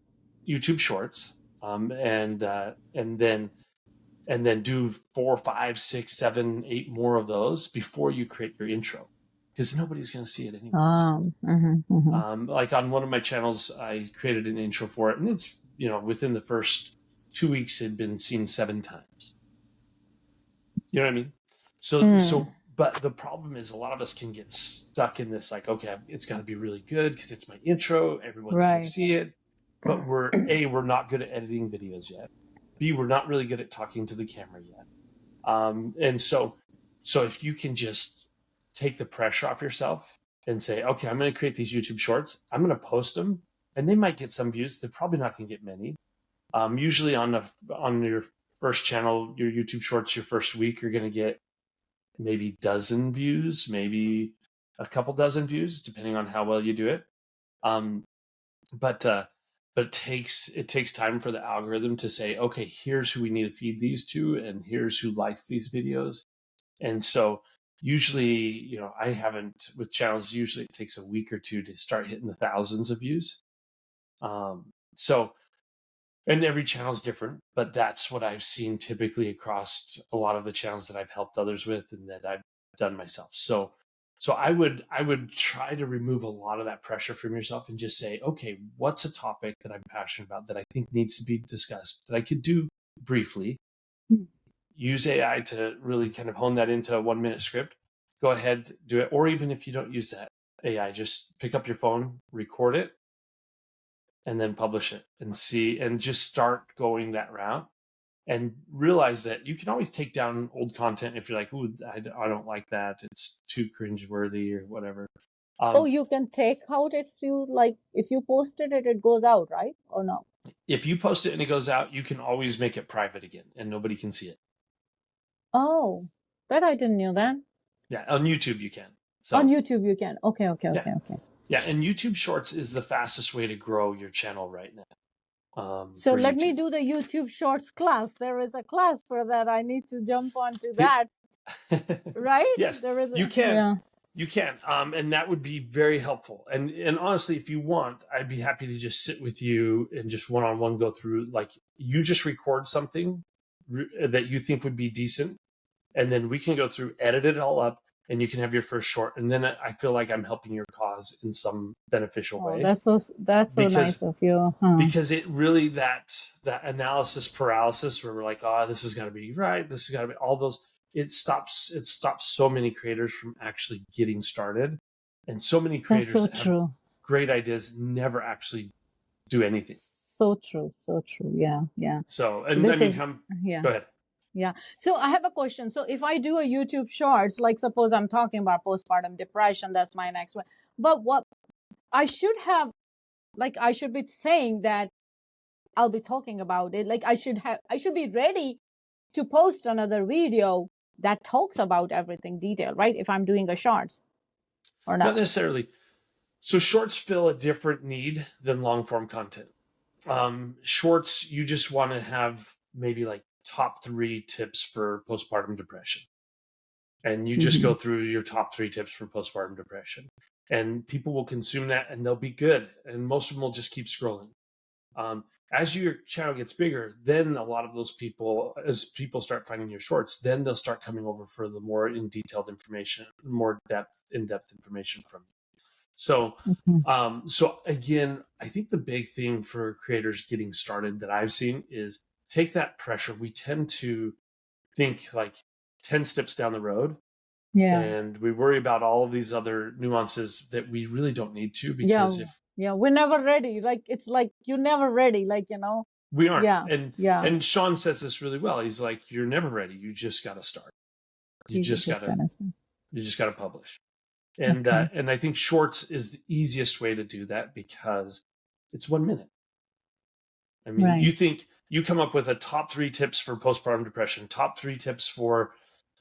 A: YouTube Shorts, and then do 4, 5, 6, 7, 8 more of those before you create your intro, because nobody's going to see it anyways. Like on one of my channels, I created an intro for it, and it's within the first 2 weeks, it had been seen 7 times. You know what I mean? So, but the problem is, a lot of us can get stuck in this, like, okay, it's got to be really good because it's my intro, everyone's going to see it. But we're not good at editing videos yet. B, we're not really good at talking to the camera yet. And so if you can just take the pressure off yourself and say, okay, I'm going to create these YouTube shorts, I'm going to post them, and they might get some views. They're probably not going to get many. Usually on your first channel, your YouTube shorts, your first week, you're going to get maybe dozen views, maybe a couple dozen views, depending on how well you do it. But it takes time for the algorithm to say, okay, here's who we need to feed these to, and here's who likes these videos. And so usually, I haven't, with channels, usually it takes a week or two to start hitting the thousands of views. And every channel is different, but that's what I've seen typically across a lot of the channels that I've helped others with and that I've done myself. So I would try to remove a lot of that pressure from yourself and just say, okay, what's a topic that I'm passionate about that I think needs to be discussed, that I could do briefly? use AI to really kind of hone that into a 1-minute script, go ahead, do it. Or even if you don't use that AI, just pick up your phone, record it, and then publish it and see, and just start going that route. And realize that you can always take down old content if you're like, ooh, I don't like that. It's too cringeworthy or whatever.
B: Oh, you can take out if you posted it, it goes out, right? Or no?
A: If you post it and it goes out, you can always make it private again and nobody can see it.
B: Oh, that I didn't know that.
A: Yeah, on YouTube you can. So,
B: on YouTube you can. Okay.
A: Yeah, and YouTube Shorts is the fastest way to grow your channel right now.
B: So let me do the YouTube Shorts class. There is a class for that. I need to jump onto that. Right?
A: Yes,
B: there is.
A: You can. Yeah. You can, and that would be very helpful. And honestly, if you want, I'd be happy to just sit with you and just one-on-one go through. Like, you just record something that you think would be decent, and then we can go through, edit it all up, and you can have your first short. And then I feel like I'm helping your cause in some beneficial way.
B: That's so nice of you. Huh?
A: Because it really that analysis paralysis where we're like, oh, this has got to be right, this has got to be all those. It stops so many creators from actually getting started, and so many creators
B: that have
A: great ideas never actually do anything.
B: So true. Yeah.
A: So, and I mean, go ahead.
B: Yeah. So I have a question. So if I do a YouTube Shorts, like suppose I'm talking about postpartum depression, that's my next one. But what I should have, like, I should be saying that I'll be talking about it. Like I should be ready to post another video that talks about everything detailed, right? If I'm doing a Shorts or not.
A: Not necessarily. So Shorts fill a different need than long form content. Shorts, you just want to have maybe like top 3 tips for postpartum depression. And you just go through your top 3 tips for postpartum depression. And people will consume that and they'll be good. And most of them will just keep scrolling. As your channel gets bigger, then a lot of those people, as people start finding your shorts, then they'll start coming over for the more in-detailed information, more in-depth information from you. So, so again, I think the big thing for creators getting started that I've seen is take that pressure. We tend to think like 10 steps down the road.
B: Yeah.
A: And we worry about all of these other nuances that we really don't need to, because
B: we're never ready. Like, it's like you're never ready. Like,
A: we aren't. And Sean says this really well. He's like, you're never ready. You just got to start. You just got to publish. And and I think Shorts is the easiest way to do that because it's 1 minute. I mean, you think you come up with a top 3 tips for postpartum depression, top 3 tips for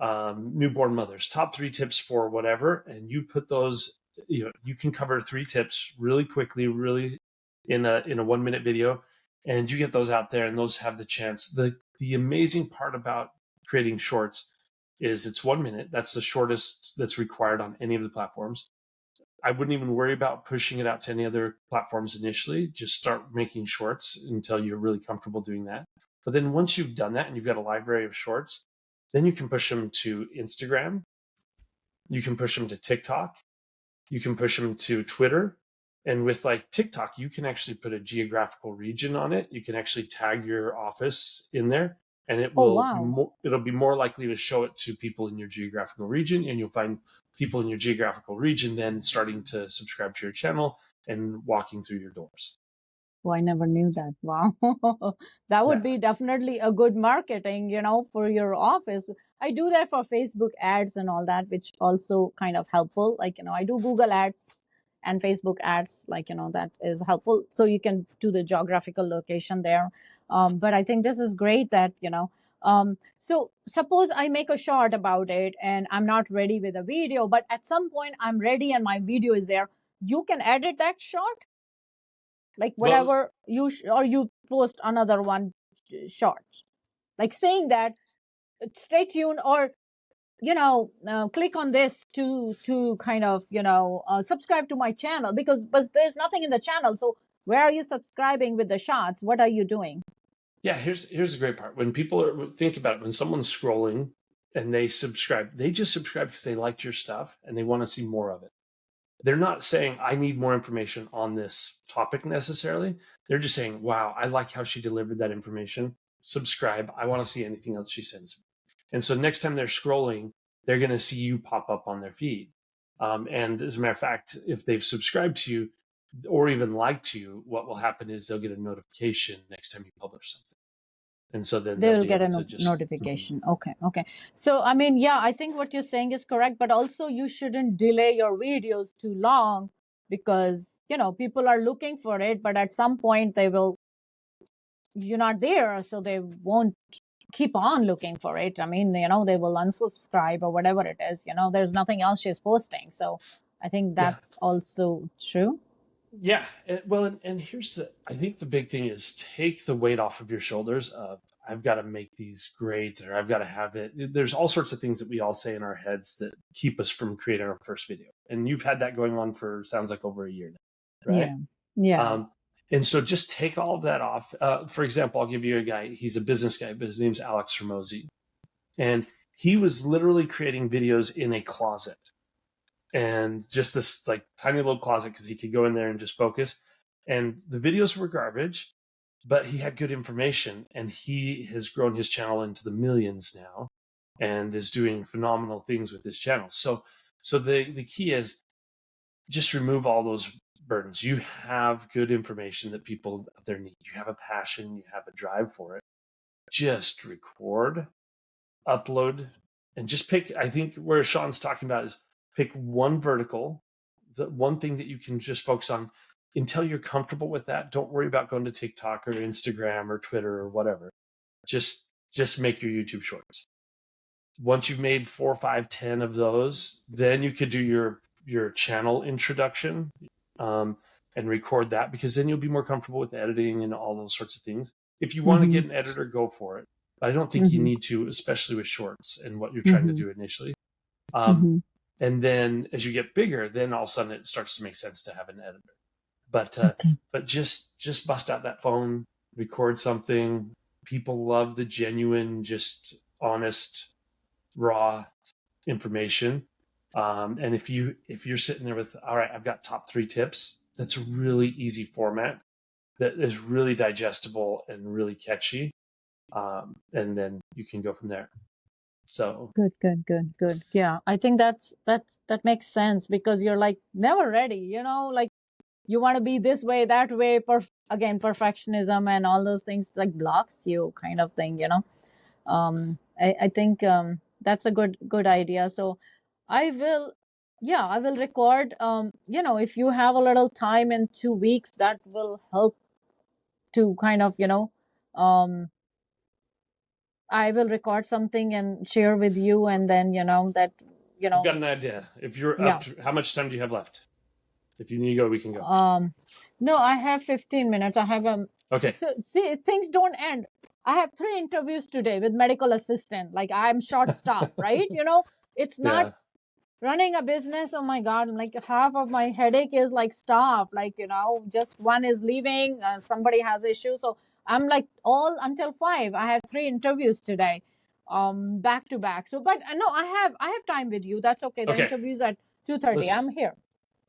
A: newborn mothers, top 3 tips for whatever, and you put those. You can cover 3 tips really quickly, really in a 1 minute video, and you get those out there, and those have the chance. The amazing part about creating Shorts is it's 1 minute. That's the shortest that's required on any of the platforms. I wouldn't even worry about pushing it out to any other platforms initially. Just start making Shorts until you're really comfortable doing that. But then once you've done that and you've got a library of Shorts, then you can push them to Instagram. You can push them to TikTok. You can push them to Twitter. And with like TikTok, you can actually put a geographical region on it. You can actually tag your office in there, and it will it'll be more likely to show it to people in your geographical region, and you'll find people in your geographical region then starting to subscribe to your channel and walking through your doors.
B: Well, I never knew that. Wow. That would be definitely a good marketing, for your office. I do that for Facebook ads and all that, which also kind of helpful. Like, I do Google ads and Facebook ads, like, that is helpful. So you can do the geographical location there. But I think this is great that, so suppose I make a short about it and I'm not ready with a video, but at some point I'm ready and my video is there. You can edit that short. Like whatever you post another one short, like saying that stay tuned or click on this to kind of subscribe to my channel, but there's nothing in the channel. So where are you subscribing with the shots? What are you doing?
A: Yeah, here's the great part. When people think about it, when someone's scrolling and they subscribe, they just subscribe because they liked your stuff and they want to see more of it. They're not saying, I need more information on this topic necessarily. They're just saying, wow, I like how she delivered that information. Subscribe. I want to see anything else she sends me. And so next time they're scrolling, they're going to see you pop up on their feed. And as a matter of fact, if they've subscribed to you or even liked you, what will happen is they'll get a notification next time you publish something. And so then
B: they
A: they'll
B: will
A: be
B: get a
A: able to just
B: notification. Okay. So I mean, yeah, I think what you're saying is correct, but also you shouldn't delay your videos too long, because people are looking for it, but at some point you're not there, so they won't keep on looking for it. I mean, they will unsubscribe or whatever it is. There's nothing else she's posting. So I think
A: yeah.
B: that's also true.
A: Yeah. Well, and here's I think the big thing is take the weight off of your shoulders of, I've got to make these great, or I've got to have it. There's all sorts of things that we all say in our heads that keep us from creating our first video. And you've had that going on for, sounds like, over a year now, right?
B: Yeah.
A: And so just take all of that off. For example, I'll give you a guy, he's a business guy, but his name's Alex Hermosi. And he was literally creating videos in a closet, and just this like tiny little closet, because he could go in there and just focus. And the videos were garbage, but he had good information, and he has grown his channel into the millions now and is doing phenomenal things with his channel. So the key is just remove all those burdens. You have good information that people out there need. You have a passion, you have a drive for it. Just record, upload, and just pick. I think where Sean's talking about is pick one vertical, the one thing that you can just focus on until you're comfortable with that. Don't worry about going to TikTok or Instagram or Twitter or whatever. Just make your YouTube shorts. Once you've made 4, 5, 10 of those, then you could do your channel introduction and record that, because then you'll be more comfortable with editing and all those sorts of things. If you want to get an editor, go for it. But I don't think you need to, especially with shorts and what you're trying to do initially. And then as you get bigger, then all of a sudden it starts to make sense to have an editor. But just bust out that phone, record something. People love the genuine, just honest, raw information. And if you're sitting there with, all right, I've got top 3 tips, that's a really easy format that is really digestible and really catchy. And then you can go from there. So
B: good. Yeah, I think that makes sense, because you're like never ready, like you want to be this way, that way. Again, perfectionism and all those things like blocks you, kind of thing. I think that's a good idea. So I will record. If you have a little time in 2 weeks, that will help to kind of I will record something and share with you, and then that
A: I've got an idea. If you're up to, how much time do you have left? If you need to go, we can go.
B: No, I have 15 minutes. I have
A: okay.
B: So see, things don't end. I have 3 interviews today with medical assistant. Like, I'm short staffed, right? It's not running a business. Oh my God. I'm like, half of my headache is like staff. Like, just one is leaving, somebody has issues. So I'm like all until 5. I have 3 interviews today, back to back. So, but no, I have time with you. That's okay. The interview's at 2:30. I'm here.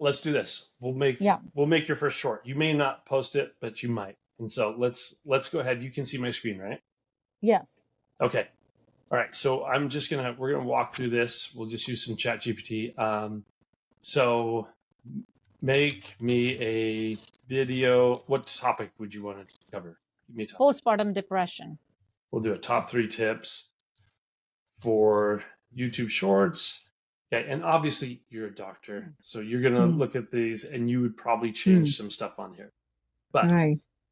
A: Let's do this. We'll make your first short. You may not post it, but you might. And so let's go ahead. You can see my screen, right?
B: Yes.
A: Okay. All right. So we're gonna walk through this. We'll just use some ChatGPT. So make me a video. What topic would you want to cover? Give me a topic.
B: Postpartum depression.
A: We'll do a top 3 tips for YouTube Shorts. Okay, and obviously you're a doctor, so you're gonna look at these, and you would probably change some stuff on here. But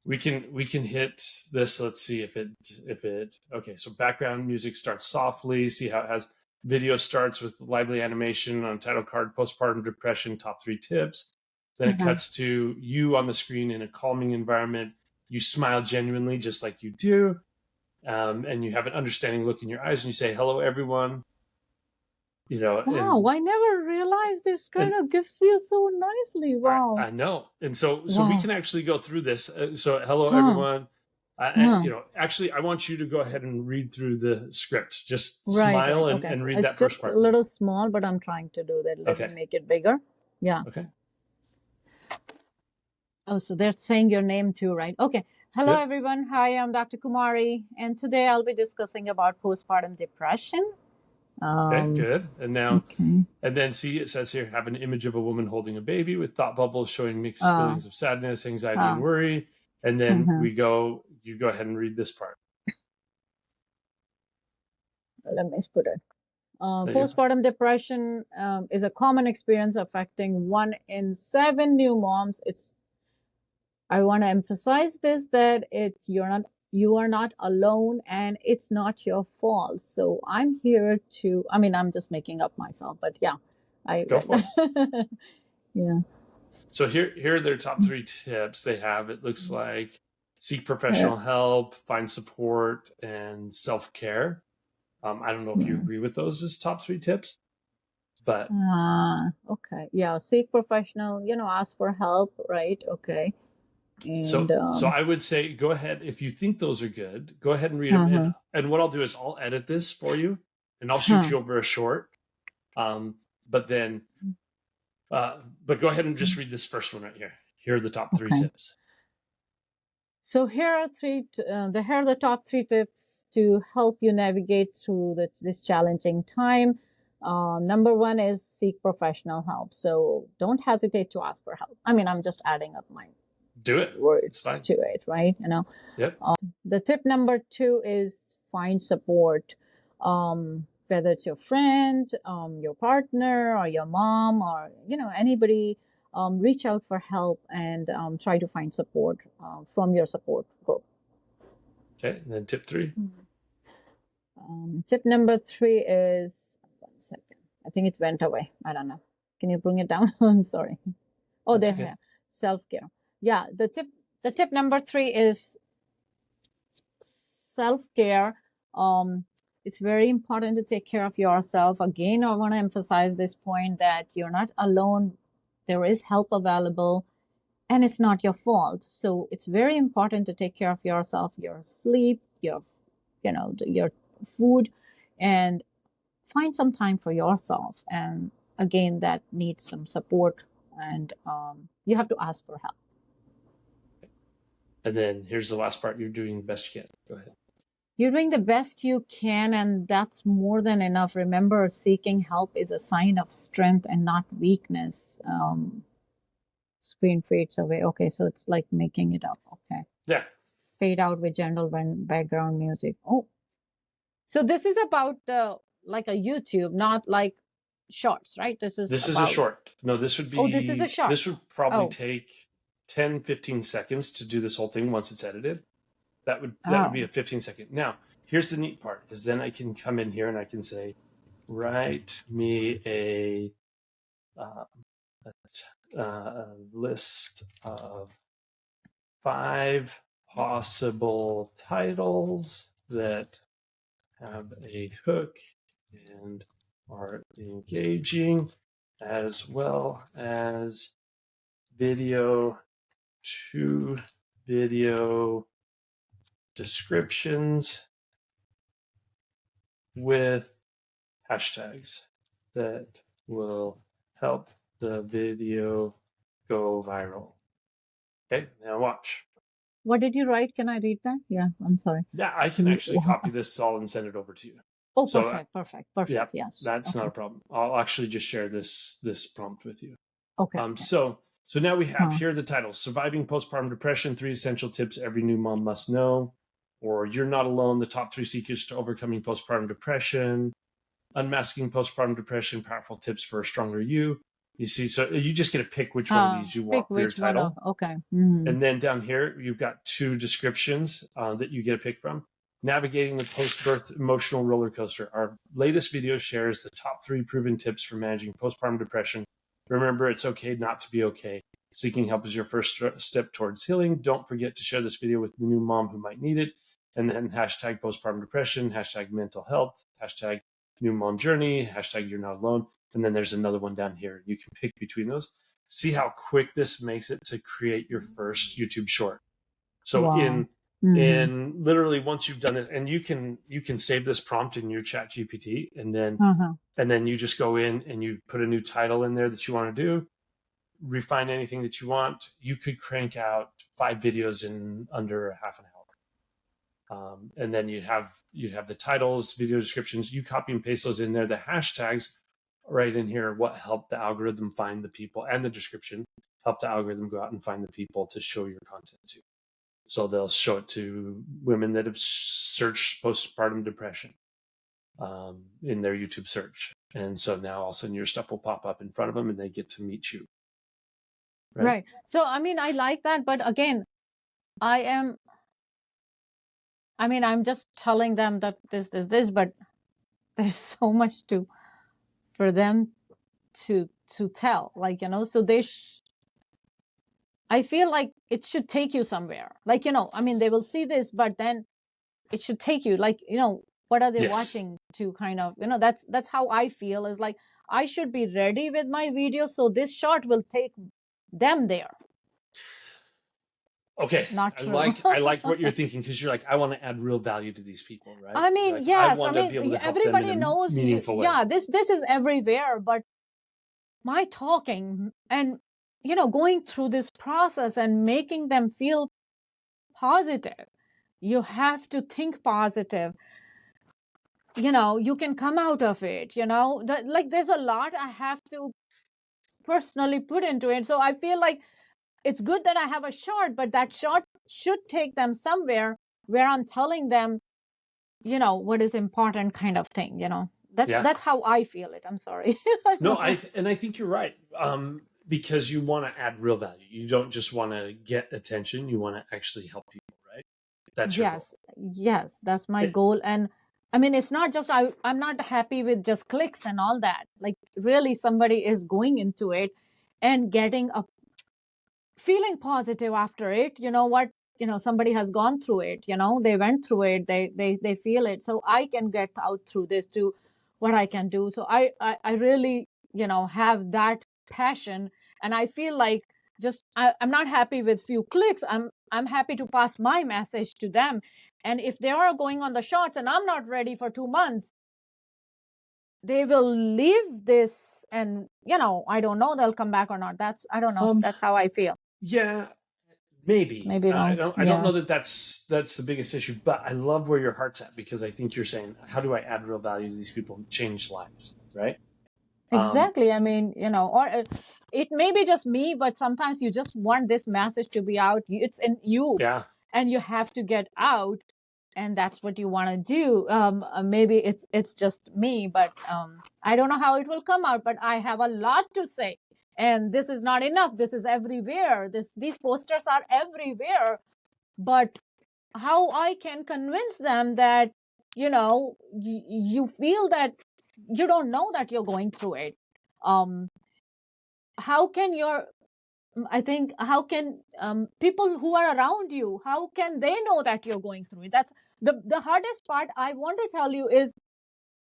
A: we can hit this. Let's see if it. Okay, so background music starts softly. See how it has video starts with lively animation on title card. Postpartum depression, top 3 tips. Then it cuts to you on the screen in a calming environment. You smile genuinely, just like you do, and you have an understanding look in your eyes, and you say, "Hello, everyone."
B: Wow, I never realized this kind of gives you so nicely. Wow.
A: I know. And so we can actually go through this. So hello, everyone. And, actually, I want you to go ahead and read through the script. Just smile and read that first part.
B: It's just a little small, but I'm trying to do that. Let me make it bigger. Yeah.
A: Okay.
B: Oh, so they're saying your name too, right? Okay. Hello,
A: Yep.
B: everyone. Hi, I'm Dr. Kumari, and today I'll be discussing about postpartum depression.
A: Okay,
B: Um,
A: good. And now,
B: okay.
A: and then see, it says here, have an image of a woman holding a baby with thought bubbles showing mixed
B: Uh,
A: feelings of sadness, anxiety, and
B: uh,
A: worry. And then
B: mhm.
A: you go ahead and read this part.
B: Let me put it.
A: That you're fine.
B: Postpartum depression is a common experience affecting 1 in 7 new moms. I want to emphasize this that you are not alone and it's not your fault. So I'm here to, I mean, I'm just making up myself, but yeah, I
A: Go
B: read
A: for it.
B: that. Yeah.
A: So here are their top 3 tips they have. It looks like seek professional help, find support, and self-care. I don't know if you
B: Yeah.
A: agree with those as top 3 tips, but
B: Okay. Yeah. Seek professional, ask for help, right? Okay. And,
A: so I would say go ahead if you think those are good. Go ahead and read them,
B: uh-huh.
A: and what I'll do is I'll edit this for you, and I'll shoot
B: Huh.
A: you over a short. But then, but go ahead and just read this first one right here. Here are the top 3
B: Okay.
A: tips.
B: So here are the top 3 tips to help you navigate through this challenging time. Number 1 is seek professional help. So don't hesitate to ask for help. I mean, I'm just adding up my
A: Do it. It's
B: words
A: fine.
B: to it, right?
A: Yep.
B: The tip number 2 is find support. Whether it's your friend, your partner, or your mom, or anybody, reach out for help and try to find support from your support group.
A: Okay. And then tip 3.
B: Tip number 3 is 1 second. I think it went away. I don't know. Can you bring it down? I'm sorry. Oh,
A: That's
B: there.
A: okay.
B: Self-care. Yeah, the tip number 3 is self-care. It's very important to take care of yourself. Again, I want to emphasize this point that you're not alone. There is help available and it's not your fault. So it's very important to take care of yourself, your sleep, your food, and find some time for yourself. And again, that needs some support, and you have to ask for help.
A: And then here's the last part. You're doing the best you can. Go ahead.
B: You're doing the best you can, and that's more than enough. Remember, seeking help is a sign of strength and not weakness. Screen fades away. Okay, so it's like making it up. Okay.
A: Yeah.
B: Fade out with gentle background music. Oh, so this is about like a YouTube, not like shorts, right? This is
A: a
B: about.
A: short. No, this would be.
B: Oh, this is a short.
A: This would probably
B: Oh.
A: take 10, 15 seconds to do this whole thing once it's edited. That would be a 15-second. Now, here's the neat part: is then I can come in here and I can say, write me a list of 5 possible titles that have a hook and are engaging, as well as video to video descriptions with hashtags that will help the video go viral. Okay, now watch.
B: What did you write? Can I read that? Yeah, I'm sorry.
A: Yeah, I can actually copy this all and send it over to you.
B: Oh,
A: So,
B: perfect.
A: Yeah,
B: Yes.
A: that's
B: Okay.
A: not a problem. I'll actually just share this prompt with you.
B: Okay.
A: So now we have here are the titles: Surviving Postpartum Depression, 3 Essential Tips Every New Mom Must Know, or You're Not Alone, the Top 3 Secrets to Overcoming Postpartum Depression, Unmasking Postpartum Depression, Powerful Tips for a Stronger You. You see, so you just get to pick which one of these you want for your title.
B: Okay.
A: And then down here, you've got 2 descriptions that you get to pick from. Navigating the post-birth emotional roller coaster. Our latest video shares the top 3 proven tips for managing postpartum depression. Remember, it's okay not to be okay. Seeking help is your first step towards healing. Don't forget to share this video with the new mom who might need it. And then hashtag postpartum depression, hashtag mental health, hashtag new mom journey, hashtag you're not alone. And then there's another one down here. You can pick between those. See how quick this makes it to create your first YouTube short. So in literally once you've done it, and you can save this prompt in your chat GPT, and then you just go in and you put a new title in there that you want to do, refine anything that you want, you could crank out 5 videos in under half an hour. And then you'd have the titles, video descriptions. You copy and paste those in there. The hashtags right in here, what helped the algorithm find the people, and the description help the algorithm go out and find the people to show your content to. So they'll show it to women that have searched postpartum depression in their YouTube search. And so now all of a sudden your stuff will pop up in front of them and they get to meet you.
B: Right. So, I mean, I like that. But again, I'm just telling them that this, but there's so much for them to tell, like, so I feel like it should take you somewhere. Like, I mean, they will see this, but then it should take you, like, what are they
A: Yes.
B: watching to kind of, that's how I feel, is like, I should be ready with my video. So this short will take them there.
A: Okay.
B: Not true.
A: I like what you're thinking, because you're like, I want to add real value to these people, right?
B: I mean,
A: like,
B: yes.
A: I want to be able to help
B: everybody
A: them in a
B: knows
A: meaningful way.
B: Yeah, this is everywhere, but my talking and going through this process and making them feel positive. You have to think positive. You can come out of it, like there's a lot I have to personally put into it. So I feel like it's good that I have a short, but that short should take them somewhere where I'm telling them, what is important, kind of thing, That's how I feel it. I'm sorry.
A: No, I think you're right. Because you want to add real value. You don't just want to get attention. You want to actually help people, right? That's your goal.
B: Yes, that's my goal. And I mean, it's not just I'm not happy with just clicks and all that. Like, really, somebody is going into it and getting a feeling positive after it. What, somebody has gone through it, they went through it, they feel it. So I can get out through this to what I can do. So I really, have that passion. And I feel like I'm not happy with few clicks. I'm happy to pass my message to them. And if they are going on the shorts and I'm not ready for 2 months, they will leave this, and I don't know, they'll come back or not. I don't know. That's how I feel.
A: Yeah, maybe
B: wrong.
A: I don't know that that's the biggest issue, but I love where your heart's at, because I think you're saying, how do I add real value to these people and change lives, right?
B: Exactly. I mean, or it may be just me, but sometimes you just want this message to be out. It's in you.
A: Yeah.
B: And you have to get out, and that's what you want to do. Maybe it's just me, but I don't know how it will come out, but I have a lot to say. And this is not enough. This is everywhere. These posters are everywhere. But how I can convince them that, you feel that you don't know that you're going through it. How can people who are around you, how can they know that you're going through it? That's the hardest part. I want to tell you is,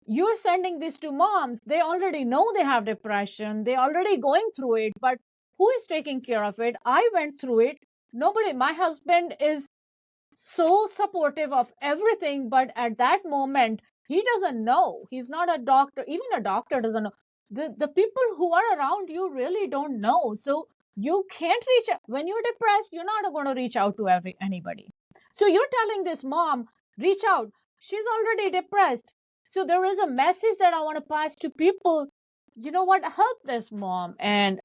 B: you're sending this to moms. They already know they have depression. They're already going through it, but who is taking care of it? I went through it. Nobody. My husband is so supportive of everything, but at that moment, he doesn't know. He's not a doctor. Even a doctor doesn't know. The people who are around you really don't know. So you can't reach out. When you're depressed, you're not going to reach out to anybody. So you're telling this mom, reach out. She's already depressed. So there is a message that I want to pass to people. You know what? Help this mom. And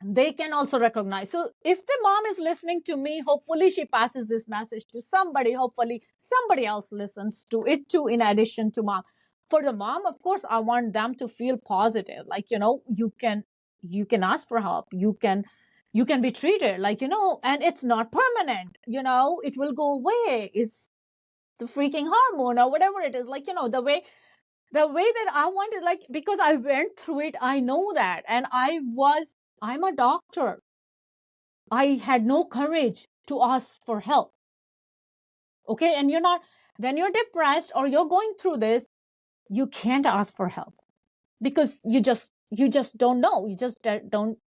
B: they can also recognize. So if the mom is listening to me, hopefully she passes this message to somebody. Hopefully somebody else listens to it too, in addition to mom. For the mom, of course, I want them to feel positive. Like, you can ask for help. You can be treated, like, and it's not permanent. It will go away. It's the freaking hormone or whatever it is. Like, the way that I wanted, like, because I went through it, I know that. And I'm a doctor. I had no courage to ask for help. Okay. And when you're depressed or you're going through this, you can't ask for help, because you just don't know. You just don't,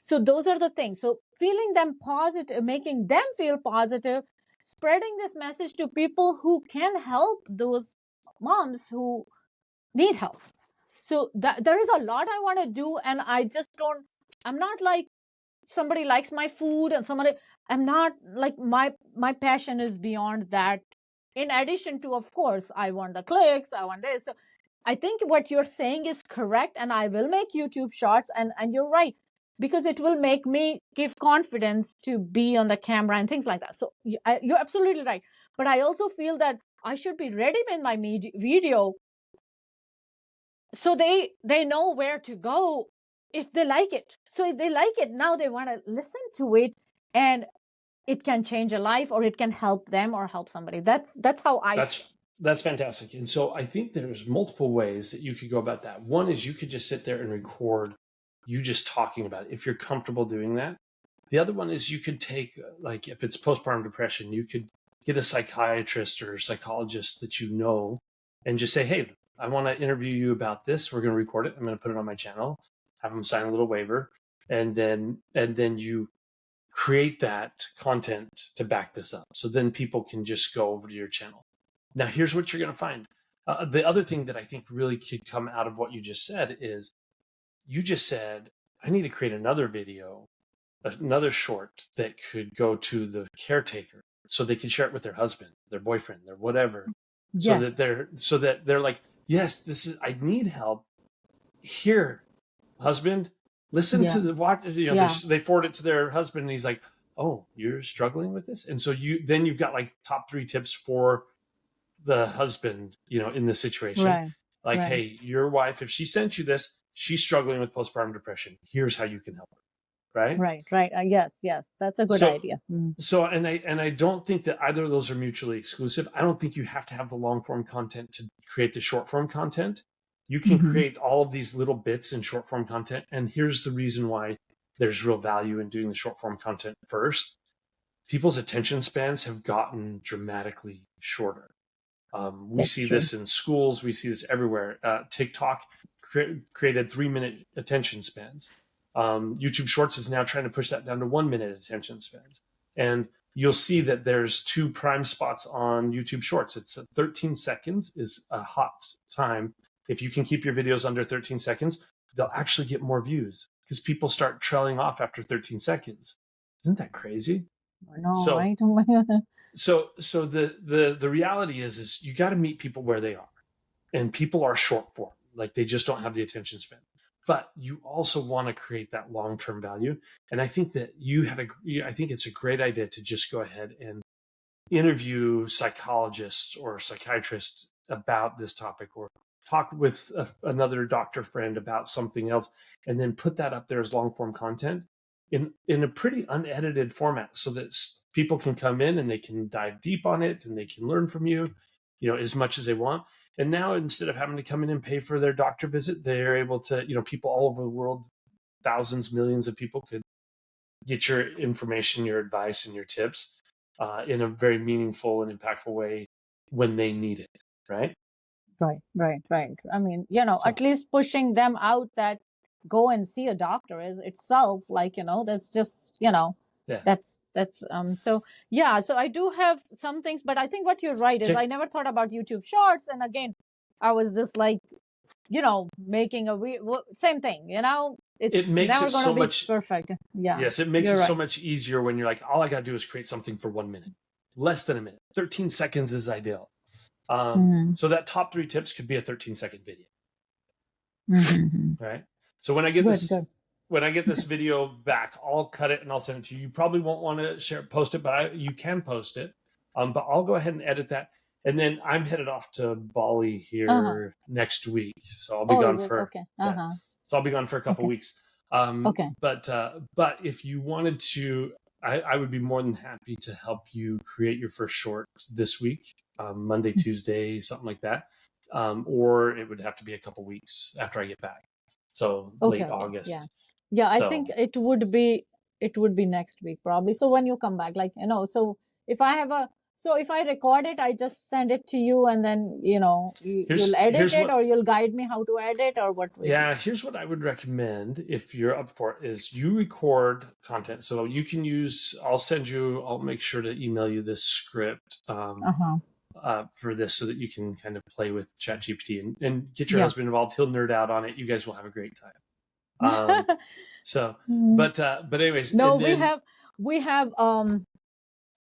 B: So those are the things. So feeling them positive, making them feel positive, spreading this message to people who can help those moms who need help. So there is a lot I want to do, and I just don't I'm not like somebody likes my food and somebody, I'm not like, my passion is beyond that. In addition to, of course, I want the clicks, I want this. So I think what you're saying is correct, and I will make YouTube shorts, and you're right, because it will make me give confidence to be on the camera and things like that. So you're absolutely right. But I also feel that I should be ready with my video, so they know where to go if they like it. So if they like it, now they want to listen to it, and it can change a life, or it can help them or help somebody. That's how I feel.
A: That's fantastic. And so I think there's multiple ways that you could go about that. One is you could just sit there and record you just talking about it if you're comfortable doing that. The other one is you could take, like, if it's postpartum depression, you could get a psychiatrist or psychologist that you know and just say, hey, I want to interview you about this. We're going to record it. I'm going to put it on my channel, have them sign a little waiver, and then you create that content to back this up. So then people can just go over to your channel. Now, here's what you're going to find. The other thing that I think really could come out of what you just said is you just said, I need to create another video, another short that could go to the caretaker so they can share it with their husband, their boyfriend, their whatever.
B: Yes.
A: So that they're like, yes, I need help. Here, husband, listen to the watch. They forward it to their husband, and he's like, oh, you're struggling with this? And so you've got like top 3 tips for the husband, in this situation.
B: Right.
A: Like, hey, your wife, if she sent you this, she's struggling with postpartum depression. Here's how you can help her. Right.
B: Yes, that's a good idea.
A: So, and I don't think that either of those are mutually exclusive. I don't think you have to have the long form content to create the short form content. You can create all of these little bits in short form content. And here's the reason why there's real value in doing the short form content first. People's attention spans have gotten dramatically shorter. We see this in schools. We see this everywhere. TikTok created 3-minute attention spans. YouTube Shorts is now trying to push that down to 1-minute attention spans. And you'll see that there's 2 prime spots on YouTube Shorts. It's 13 seconds is a hot time. If you can keep your videos under 13 seconds, they'll actually get more views because people start trailing off after 13 seconds. Isn't that crazy?
B: No, right?
A: So the reality is you got to meet people where they are, and people are short form, like they just don't have the attention span. But you also want to create that long-term value. And I think that I think it's a great idea to just go ahead and interview psychologists or psychiatrists about this topic, or talk with another doctor friend about something else, and then put that up there as long-form content in a pretty unedited format, so that people can come in and they can dive deep on it, and they can learn from you, as much as they want. And now, instead of having to come in and pay for their doctor visit, they're able to, people all over the world, thousands, millions of people could get your information, your advice, and your tips in a very meaningful and impactful way when they need it, right?
B: Right. I mean, at least pushing them out that go and see a doctor is itself, like, that's just, that's so yeah. So I do have some things, but I think what you're right is I never thought about YouTube Shorts. And again, I was just like, making same thing,
A: it makes it so much
B: perfect. Yeah.
A: Yes, it makes it so much easier when you're like, all I got to do is create something for 1 minute, less than a minute. 13 seconds is ideal. So that top 3 tips could be a 13-second video. Right. So when I get this video back, I'll cut it and I'll send it to you. You probably won't want to post it, but you can post it. But I'll go ahead and edit that. And then I'm headed off to Bali here next week. So I'll be gone for, so I'll be gone for a couple weeks. But if you wanted to, I would be more than happy to help you create your first short this week, Monday, Tuesday, something like that. Or it would have to be a couple weeks after I get back. So late August.
B: Yeah. I think it would be next week probably. So when you come back, like, so if I record it, I just send it to you, and then, you'll edit it, or you'll guide me how to edit, or what?
A: Here's what I would recommend if you're up for it, is you record content. So you can I'll make sure to email you this script for this, so that you can kind of play with ChatGPT and get your husband involved. He'll nerd out on it. You guys will have a great time. So,
B: Mm.
A: but anyways,
B: No,
A: and then
B: we have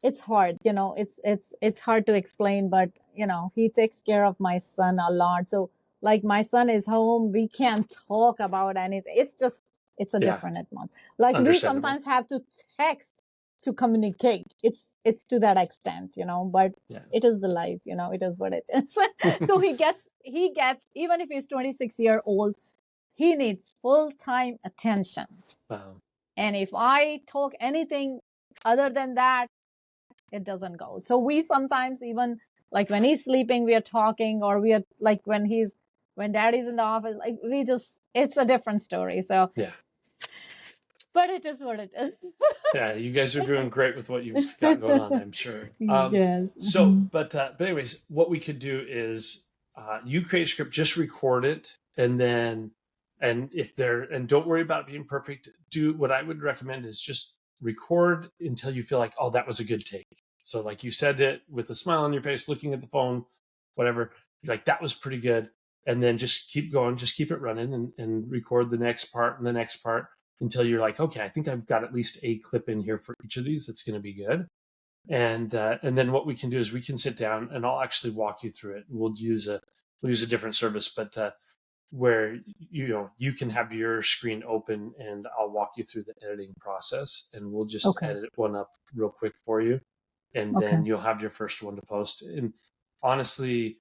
B: it's hard, it's hard to explain, but he takes care of my son a lot. So like my son is home, we can't talk about anything. It's a
A: yeah,
B: different atmosphere. Like we
A: understandable.
B: sometimes have to text to communicate. It's to that extent, but
A: Yeah.
B: it is the life, it is what it is. So he gets even if he's 26-year old, he needs full-time attention.
A: Wow.
B: And if I talk anything other than that, it doesn't go. So we sometimes even like when he's sleeping, we are talking, or we are like when daddy's in the office, like it's a different story. So,
A: Yeah.
B: but it is what it is.
A: Yeah, you guys are doing great with what you've got going on, I'm sure.
B: Yes.
A: So, but anyways, what we could do is you create a script, just record it, and then, and don't worry about it being perfect. Do what I would recommend is just record until you feel like, oh, that was a good take. So, like you said it with a smile on your face, looking at the phone, whatever, you're like, that was pretty good. And then just keep going, just keep it running and record the next part and the next part until you're like, okay, I think I've got at least a clip in here for each of these that's going to be good. And then what we can do is we can sit down and I'll actually walk you through it. We'll use a different service, but where you can have your screen open and I'll walk you through the editing process, and we'll just
B: Okay.
A: edit one up real quick for you, and
B: Okay.
A: then you'll have your first one to post. And honestly,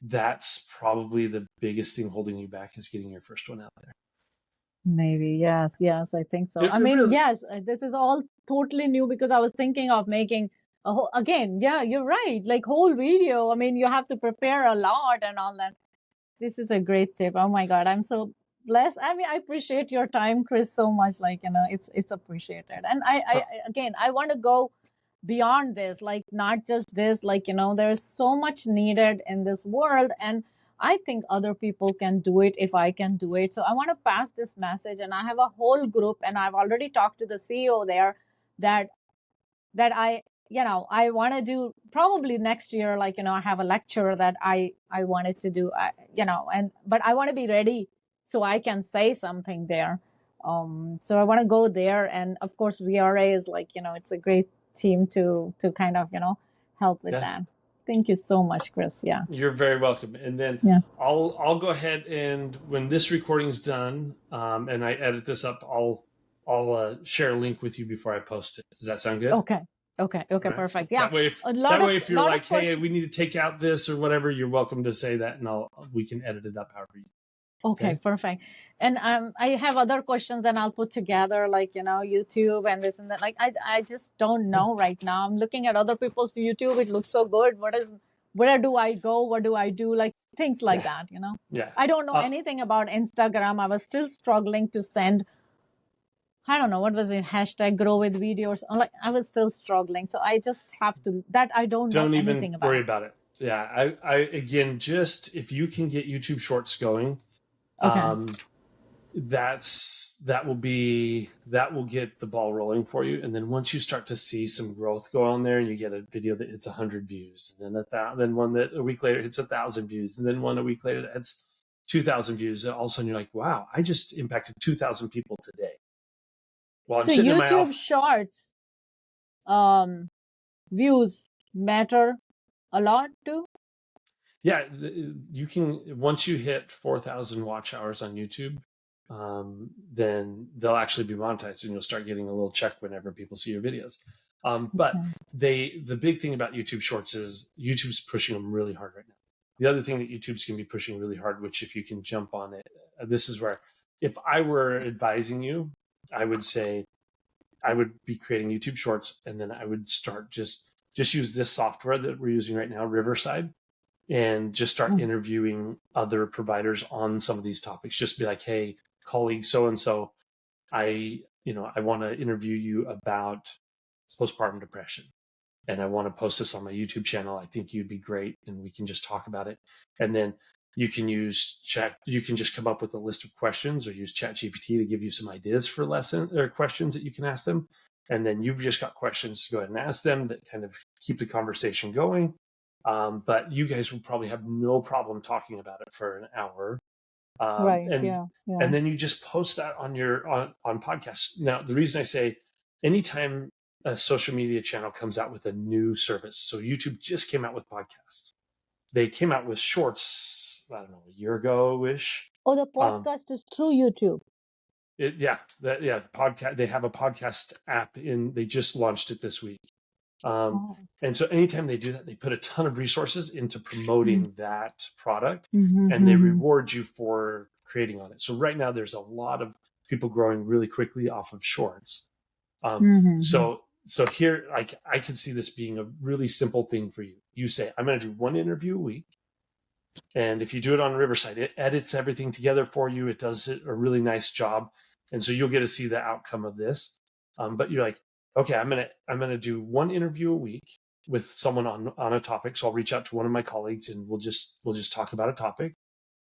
A: that's probably the biggest thing holding you back, is getting your first one out there.
B: Maybe. Yes, I think so.
A: It
B: I mean,
A: really,
B: yes, this is all totally new because I was thinking of making a whole, again, yeah, you're right. Like whole video. I mean, you have to prepare a lot and all that. This is a great tip. Oh my God, I'm so blessed. I mean, I appreciate your time, Chris, so much. Like, it's appreciated. And I again, I want to go beyond this, like not just this, like, there's so much needed in this world. And I think other people can do it if I can do it. So I want to pass this message. And I have a whole group, and I've already talked to the CEO there that I want to do probably next year, like, I have a lecture that I wanted to do, but I want to be ready so I can say something there. So I want to go there. And of course, VRA is like, it's a great team to kind of, help with
A: yeah.
B: that. Thank you so much, Chris. Yeah.
A: You're very welcome. And then
B: Yeah.
A: I'll go ahead, and when this recording's done, and I edit this up, I'll share a link with you before I post it. Does that sound good?
B: Okay. Right. Perfect. Yeah.
A: That way, if you're like, hey, we need to take out this or whatever, you're welcome to say that, and we can edit it up however you.
B: Okay, perfect. And I have other questions, and I'll put together, like, YouTube and this and that. Like, I just don't know right now. I'm looking at other people's YouTube. It looks so good. Where do I go? What do I do? Like things like that,
A: Yeah.
B: I don't know anything about Instagram. I was still struggling to send, I don't know, what was it, hashtag grow with videos. Like, I was still struggling. So I just have to, that I don't know anything about.
A: Worry about it. Yeah. I again, just if you can get YouTube Shorts going,
B: Okay.
A: that will get the ball rolling for you. And then once you start to see some growth go on there, and you get a video that hits 100 views, and then one that a week later hits 1,000 views, and then one a week later that hits 2,000 views, all of a sudden you're like, wow, I just impacted 2,000 people today. While I'm sitting in my
B: YouTube Shorts views matter a lot too.
A: Yeah, you can, once you hit 4,000 watch hours on YouTube, then they'll actually be monetized, and you'll start getting a little check whenever people see your videos. But the big thing about YouTube Shorts is YouTube's pushing them really hard right now. The other thing that YouTube's going to be pushing really hard, which if you can jump on it, this is where, if I were advising you, I would say I would be creating YouTube Shorts, and then I would start just use this software that we're using right now, Riverside, and just start interviewing other providers on some of these topics. Just be like, hey, colleague so-and-so, I want to interview you about postpartum depression, and I want to post this on my YouTube channel. I think you'd be great, and we can just talk about it. And then you can use chat. You can just come up with a list of questions, or use ChatGPT to give you some ideas for lesson or questions that you can ask them. And then you've just got questions to go ahead and ask them that kind of keep the conversation going. But you guys will probably have no problem talking about it for an hour.
B: Right.
A: and
B: Yeah. Yeah.
A: and then you just post that on your on podcasts. Now, the reason I say anytime a social media channel comes out with a new service, so YouTube just came out with podcasts. They came out with shorts, I don't know, a year ago ish.
B: Oh, the podcast is through YouTube.
A: The podcast. They have a podcast app they just launched it this week. And so anytime they do that, they put a ton of resources into promoting that product, and they reward you for creating on it. So right now there's a lot of people growing really quickly off of shorts. So here, like, I can see this being a really simple thing for you. You say, I'm going to do one interview a week. And if you do it on Riverside, it edits everything together for you. It does a really nice job. And so you'll get to see the outcome of this. But you're like, okay, I'm gonna do one interview a week with someone on a topic. So I'll reach out to one of my colleagues and we'll just talk about a topic.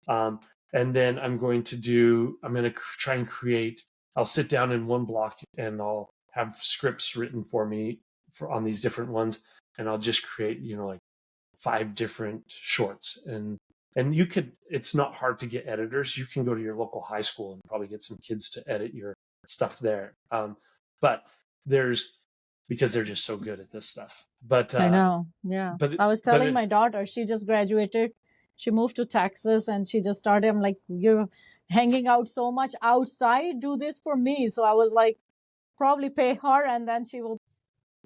A: And then I'm going to try and create. I'll sit down in one block and I'll have scripts written for me on these different ones, and I'll just create, like 5 different shorts. And you could, it's not hard to get editors. You can go to your local high school and probably get some kids to edit your stuff there. But because they're just so good at this stuff. But
B: I know. Yeah.
A: But
B: I was telling my daughter, she just graduated. She moved to Texas and she just started. I'm like, you're hanging out so much outside. Do this for me. So I was like, probably pay her and then she will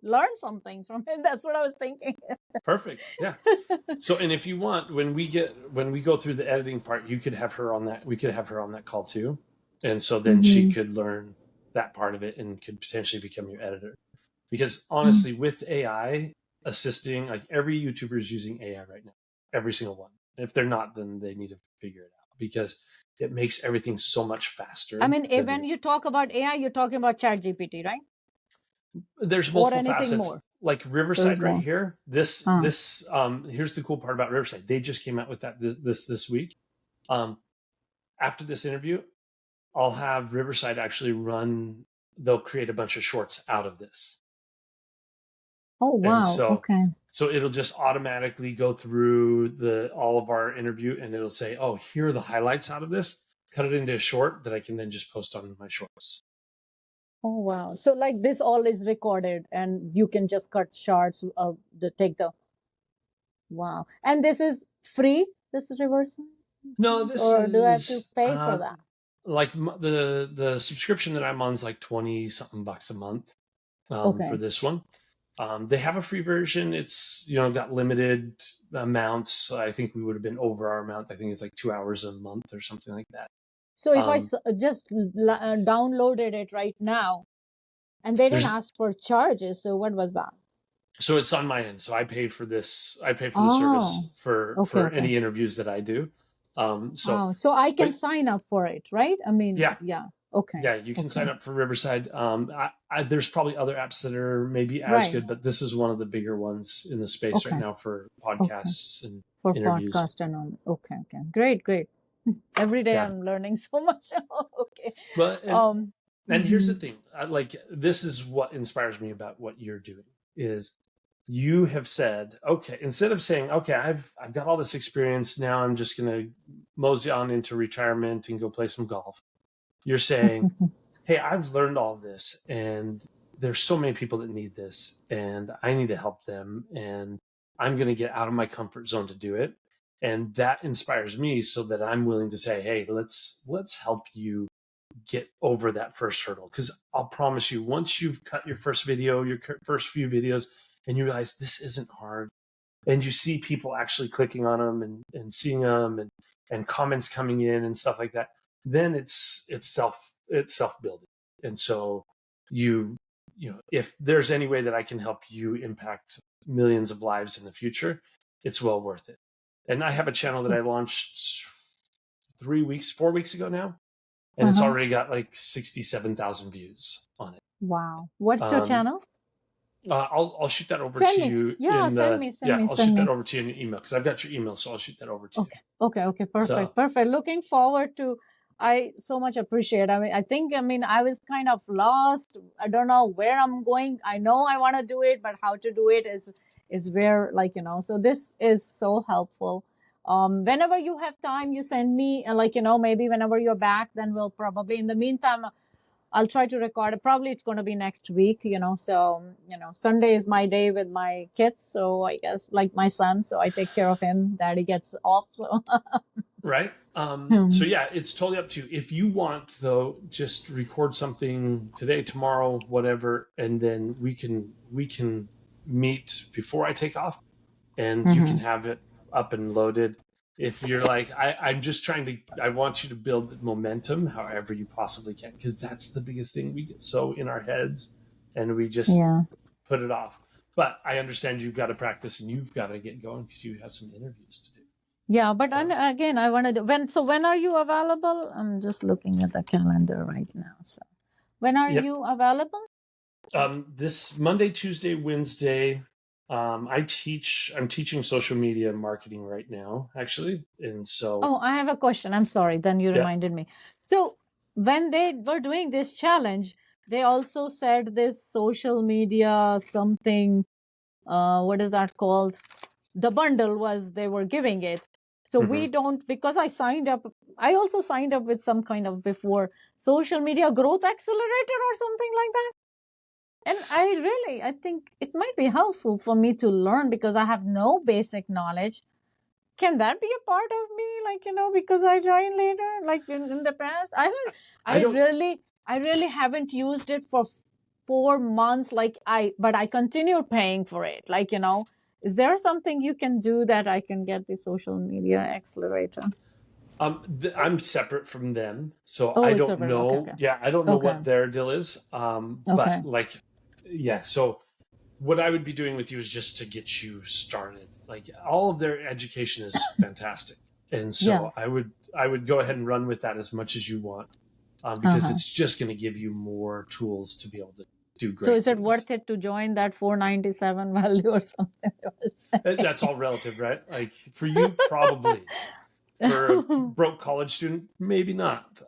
B: learn something from it. That's what I was thinking.
A: Perfect. Yeah. So, and if you want, when we go through the editing part, you could have her on that. We could have her on that call too. And so then she could learn that part of it and could potentially become your editor. Because honestly, with AI assisting, like, every YouTuber is using AI right now, every single one. If they're not, then they need to figure it out, because it makes everything so much faster.
B: I mean, when you talk about AI, you're talking about ChatGPT, right?
A: There's multiple facets. More. Like Riverside right here. Here's the cool part about Riverside. They just came out with that this week. After this interview, I'll have Riverside actually they'll create a bunch of shorts out of this.
B: Oh, wow. Okay.
A: So it'll just automatically go through all of our interview, and it'll say, oh, here are the highlights out of this. Cut it into a short that I can then just post on my shorts.
B: Oh, wow. So like this all is recorded and you can just cut shorts of wow. And this is free? This is Riverside?
A: No, do
B: I have to pay for that?
A: Like the subscription that I'm on is like 20 something bucks a month for this one. They have a free version. It's, got limited amounts. I think we would have been over our amount. I think it's like 2 hours a month or something like that.
B: So if I just downloaded it right now, and they didn't ask for charges, so what was that?
A: So it's on my end. So I paid for this. I pay for the service for any interviews that I do.
B: So I can sign up for it, right? I mean, yeah. Okay.
A: Yeah, you can sign up for Riverside. There's probably other apps that are maybe as good, but this is one of the bigger ones in the space right now for podcasts and
B: for
A: interviews.
B: Podcast and all. Okay. Great. Every day I'm learning so much. Okay.
A: But and here's the thing, this is what inspires me about what you're doing, is you have said, okay, instead of saying, okay, I've got all this experience, now I'm just going to mosey on into retirement and go play some golf. You're saying, hey, I've learned all this, and there's so many people that need this, and I need to help them, and I'm going to get out of my comfort zone to do it. And that inspires me, so that I'm willing to say, hey, let's help you get over that first hurdle. Because I'll promise you, once you've cut your first video, your first few videos, and you realize this isn't hard, and you see people actually clicking on them and seeing them and comments coming in and stuff like that, then it's self-building. And so if there's any way that I can help you impact millions of lives in the future, it's well worth it. And I have a channel that I launched 4 weeks ago now, and it's already got like 67,000 views on it.
B: Wow. What's your channel?
A: I'll shoot that over to you.
B: Yeah, send me.
A: I'll shoot that over to you in an email, because I've got your email, so I'll shoot that over to you.
B: Okay. Perfect. Looking forward to. I so much appreciate. I was kind of lost. I don't know where I'm going. I know I want to do it, but how to do it is where, so this is so helpful. Whenever you have time, you send me, maybe whenever you're back, then we'll probably, in the meantime, I'll try to record it. Probably it's going to be next week, so, Sunday is my day with my kids. So I guess like my son, so I take care of him. Daddy gets off. So.
A: Right. So yeah, it's totally up to you. If you want, though, just record something today, tomorrow, whatever, and then we can meet before I take off, and you can have it up and loaded. If you're like, I'm just I want you to build momentum however you possibly can, because that's the biggest thing. We get so in our heads and we just put it off. But I understand you've got to practice and you've got to get going because you have some interviews to do.
B: Yeah, but again, I want to do when are you available? I'm just looking at the calendar right now. So when are you available?
A: This Monday, Tuesday, Wednesday. I'm teaching social media marketing right now, actually. And so
B: I have a question. I'm sorry. Then you reminded me. So when they were doing this challenge, they also said this social media something, what is that called? The bundle they were giving it. So we don't, because I also signed up with some kind of before social media growth accelerator or something like that. And I think it might be helpful for me to learn because I have no basic knowledge. Can that be a part of me? Because I joined later, like in the past, I really haven't used it for 4 months. But I continued paying for it. Is there something you can do that I can get the social media accelerator?
A: I'm separate from them, so I don't know. Okay. Yeah, I don't know what their deal is. But so what I would be doing with you is just to get you started. Like all of their education is fantastic, and so I would go ahead and run with that as much as you want, because it's just going to give you more tools to be able to do great.
B: So is it worth it to join that $497 value or something?
A: That's all relative, right? Like for you, probably. For a broke college student, maybe not.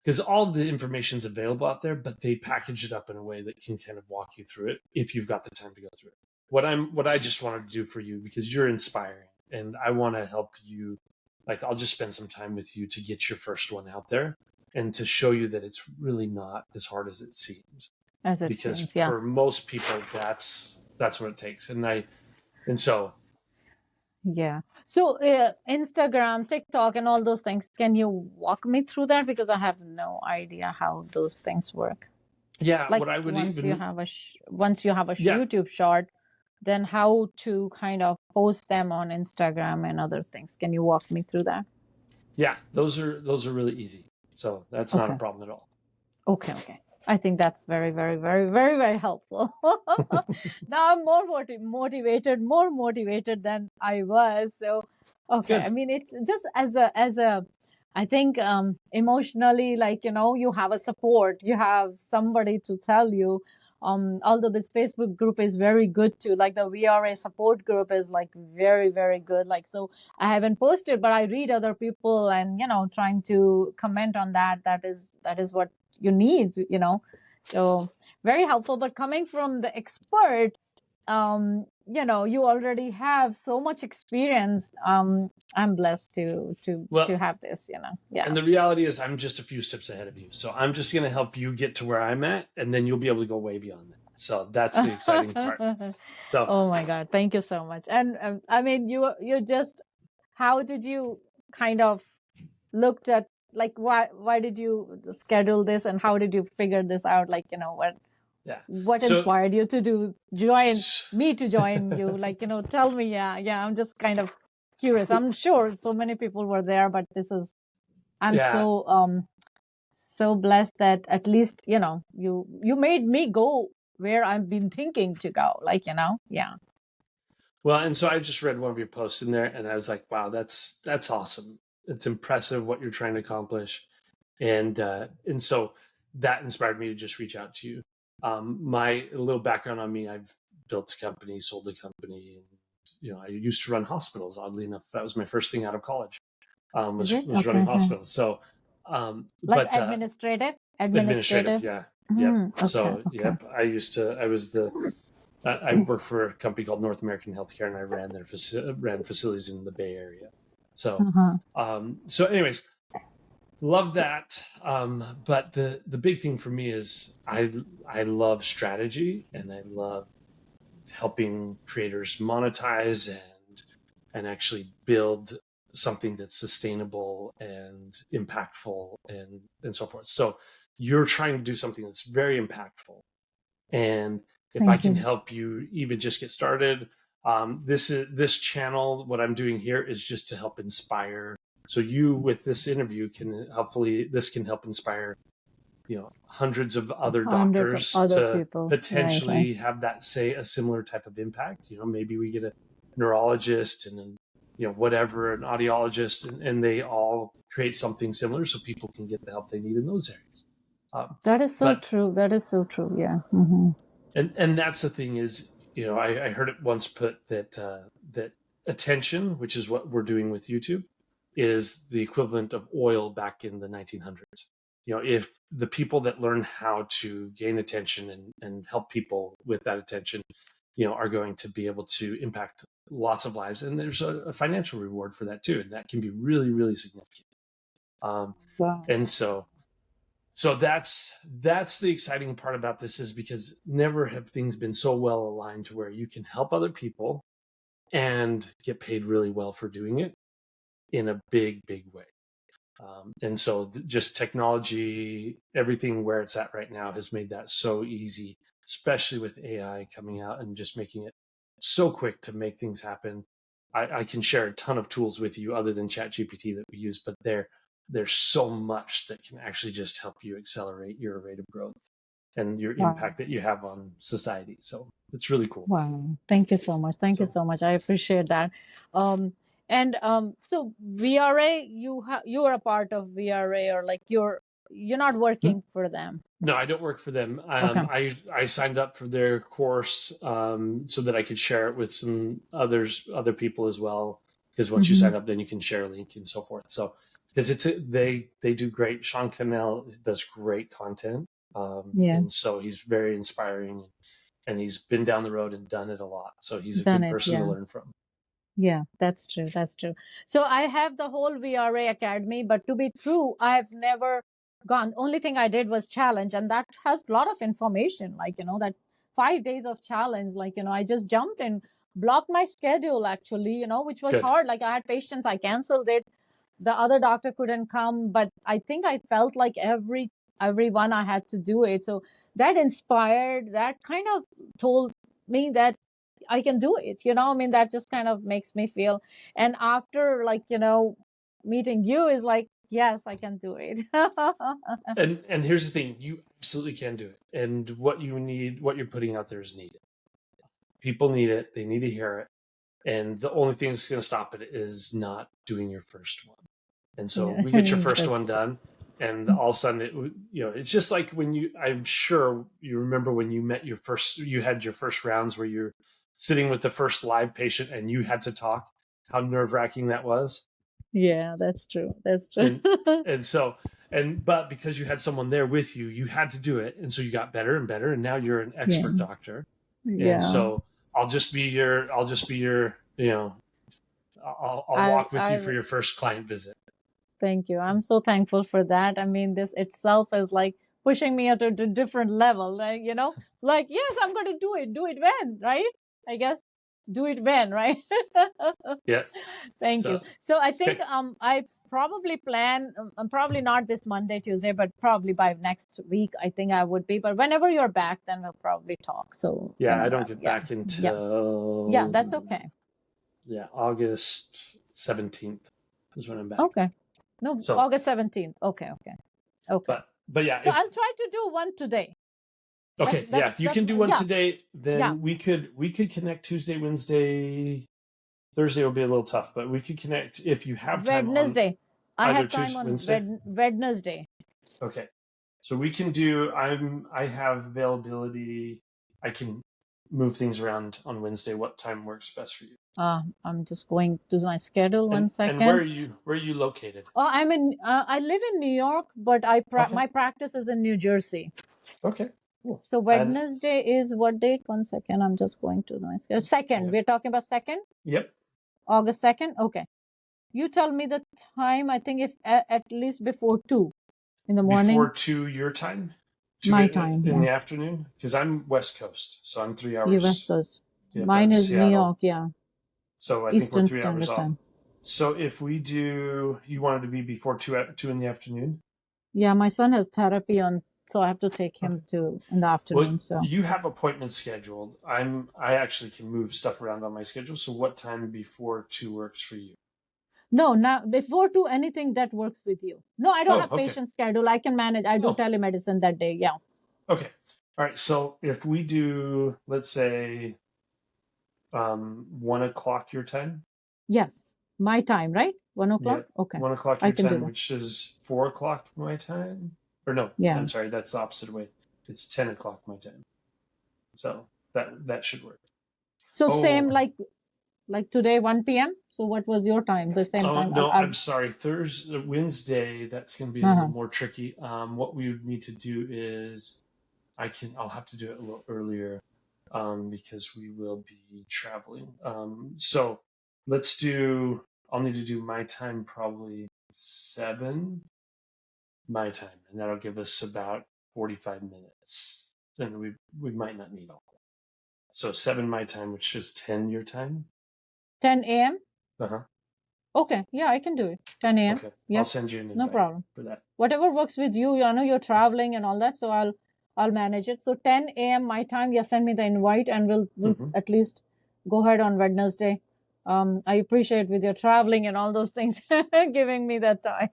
A: Because all the information is available out there, but they package it up in a way that can kind of walk you through it if you've got the time to go through it. What I just wanted to do for you, because you're inspiring and I want to help you, like I'll just spend some time with you to get your first one out there and to show you that it's really not as hard as it seems. Because for most people, that's what it takes. So
B: Instagram, TikTok, and all those things. Can you walk me through that? Because I have no idea how those things work.
A: Yeah,
B: like what I would once you have a YouTube short, then how to kind of post them on Instagram and other things. Can you walk me through that?
A: Yeah, those are really easy. So that's not a problem at all.
B: Okay. I think that's very, very, very, very, very helpful. Now I'm more motivated than I was. So, okay. Good. I mean, it's just as a, I think, emotionally, you have a support, you have somebody to tell you, although this Facebook group is very good too, like the VRA support group is like very, very good. So I haven't posted, but I read other people and, trying to comment on that. That is what you need, so very helpful. But coming from the expert, you already have so much experience. I'm blessed to have this, Yeah.
A: And the reality is I'm just a few steps ahead of you. So I'm just going to help you get to where I'm at, and then you'll be able to go way beyond that. So that's the exciting part. So,
B: oh my God, thank you so much. And I mean, you just, how did you kind of looked at, why did you schedule this and how did you figure this out? What inspired you to join you? Tell me. Yeah. I'm just kind of curious. I'm sure so many people were there, but I'm so blessed that at least, you made me go where I've been thinking to go, yeah.
A: Well, and so I just read one of your posts in there and I was like, wow, that's awesome. It's impressive what you're trying to accomplish. And so that inspired me to just reach out to you. My little background on me, I've built a company, sold a company, and I used to run hospitals. Oddly enough, that was my first thing out of college. Was running hospitals. So,
B: but administrative,
A: yeah. Yep. Okay. So, yep. I was the I work for a company called North American Healthcare, and I ran ran facilities in the Bay Area. So, so anyways, love that. But the big thing for me is I love strategy, and I love helping creators monetize and actually build something that's sustainable and impactful and so forth. So you're trying to do something that's very impactful, and if I can help you even just get started, this channel, what I'm doing here is just to help inspire. So you, with this interview, can hopefully this can help inspire, hundreds of other doctors to
B: people.
A: potentially have that, say, a similar type of impact. Maybe we get a neurologist and then whatever, an audiologist, and they all create something similar so people can get the help they need in those areas.
B: That is so true. That is so true. Yeah.
A: And that's the thing is, I heard it once put that that attention, which is what we're doing with YouTube, is the equivalent of oil back in the 1900s. If the people that learn how to gain attention and help people with that attention, are going to be able to impact lots of lives, and there's a financial reward for that too, and that can be really, really significant.
B: Wow.
A: And so that's the exciting part about this, is because never have things been so well aligned to where you can help other people and get paid really well for doing it in a big, big way. And so just technology, everything where it's at right now has made that so easy, especially with AI coming out and just making it so quick to make things happen. I can share a ton of tools with you other than ChatGPT that we use, but there's so much that can actually just help you accelerate your rate of growth and your impact that you have on society. So it's really cool.
B: Wow. Thank you so much. Thank you so much. I appreciate that. So VRA, you are a part of VRA, or like you're not working for them?
A: No, I don't work for them. I signed up for their course so that I could share it with some other people as well. Because once you sign up, then you can share a link and so forth. So because they do great. Sean Cannell does great content, and so he's very inspiring, and he's been down the road and done it a lot. So he's a good person to learn from.
B: Yeah, that's true. That's true. So I have the whole VRA Academy, but to be true, I have never gone. Only thing I did was challenge, and that has a lot of information, like, that 5 days of challenge, like, I just jumped and blocked my schedule actually, which was hard. Like I had patients, I canceled it. The other doctor couldn't come, but I think I felt like everyone I had to do it. So that inspired, that kind of told me that I can do it, that just kind of makes me feel. And after, like, meeting you is like, yes, I can do it.
A: and here's the thing, you absolutely can do it. And what you're putting out there is needed. People need it. They need to hear it. And the only thing that's going to stop it is not doing your first one. And so we get your first one done, and all of a sudden it's just like when I'm sure you remember when you had your first rounds where you're sitting with the first live patient and you had to talk, how nerve-wracking that was.
B: Yeah, that's true. That's true.
A: But because you had someone there with you, you had to do it. And so you got better and better. And now you're an expert doctor. Yeah. And so I'll just be your, I'll walk with you for your first client visit.
B: Thank you. I'm so thankful for that. I mean, this itself is like pushing me at a different level. Like, like, yes, I'm going to do it. Do it when, right? I guess do it when, right?
A: Yeah.
B: Thank you. So I think I probably plan, probably not this Monday, Tuesday, but probably by next week, I think I would be. But whenever you're back, then we'll probably talk. So
A: yeah, I don't get back until
B: that's okay.
A: Yeah, August 17th is when I'm back.
B: Okay. No, so, August 17th. Okay.
A: But yeah.
B: So I'll try to do one today.
A: Okay. If you can do one today, then we could connect Tuesday, Wednesday, Thursday will be a little tough, but we could connect if you have time.
B: Wednesday. I have time on Wednesday.
A: Okay. So we can do, I have availability. I can move things around on Wednesday. What time works best for you?
B: I'm just going to my schedule. One second.
A: And where are you located?
B: I live in New York, but my practice is in New Jersey.
A: Okay. Cool.
B: So Wednesday is what date? 1 second. I'm just going to my schedule. Second. We're talking about 2nd?
A: Yep.
B: August 2nd? Okay. You tell me the time. I think if at least before 2 in the morning.
A: Before 2 your time?
B: My time,
A: in the afternoon? Because I'm West Coast, so I'm 3 hours.
B: You West Coast.
A: Yeah,
B: mine is
A: Seattle.
B: New York, yeah.
A: So I
B: Eastern
A: think we're 3 hours
B: Standard
A: off.
B: Time.
A: So if we do, you wanted to be before 2 in the afternoon?
B: Yeah, my son has therapy on, so I have to take him to in the afternoon.
A: Well,
B: so
A: you have appointments scheduled. I actually can move stuff around on my schedule. So what time before 2 works for you?
B: No, now before 2, anything that works with you. No, I don't have patient schedule. I can manage. I do telemedicine that day. Yeah.
A: Okay. All right. So if we do, let's say, 1 o'clock your time.
B: Yes, my time, right? 1 o'clock.
A: Yep.
B: Okay.
A: 1 o'clock
B: I
A: your
B: can do
A: time,
B: that.
A: which is 4 o'clock my time. Or no,
B: Yeah.
A: I'm sorry, that's the opposite way. It's 10 o'clock my time. So that should work.
B: So same like today, 1 p.m. So what was your time? The same time?
A: No, I'm sorry. Wednesday, that's going to be a little more tricky. What we would need to do is, I'll have to do it a little earlier, because we will be traveling. So I'll need to do my time probably 7 my time, and that'll give us about 45 minutes. And we might not need all that. So 7 my time, which is 10 your time.
B: 10 a.m.
A: Uh-huh.
B: Okay, yeah, I can do it. 10 a.m.
A: Okay, yep. I'll send you an invite.
B: No problem
A: for that.
B: Whatever works with you. I know you're traveling and all that, so I'll manage it. So 10 a.m. my time. Yeah, send me the invite, and we'll at least go ahead on Wednesday. I appreciate with your traveling and all those things, giving me that time.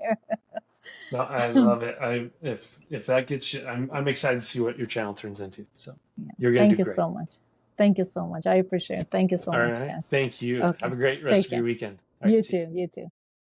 A: No, I love it. If that gets you, I'm excited to see what your channel turns into. So you're gonna do great.
B: Thank you so much. Thank you so much. I appreciate it. Thank you so much.
A: All right. Yes. Thank you. Okay. Have a great rest of your weekend.
B: Right, you too. You too.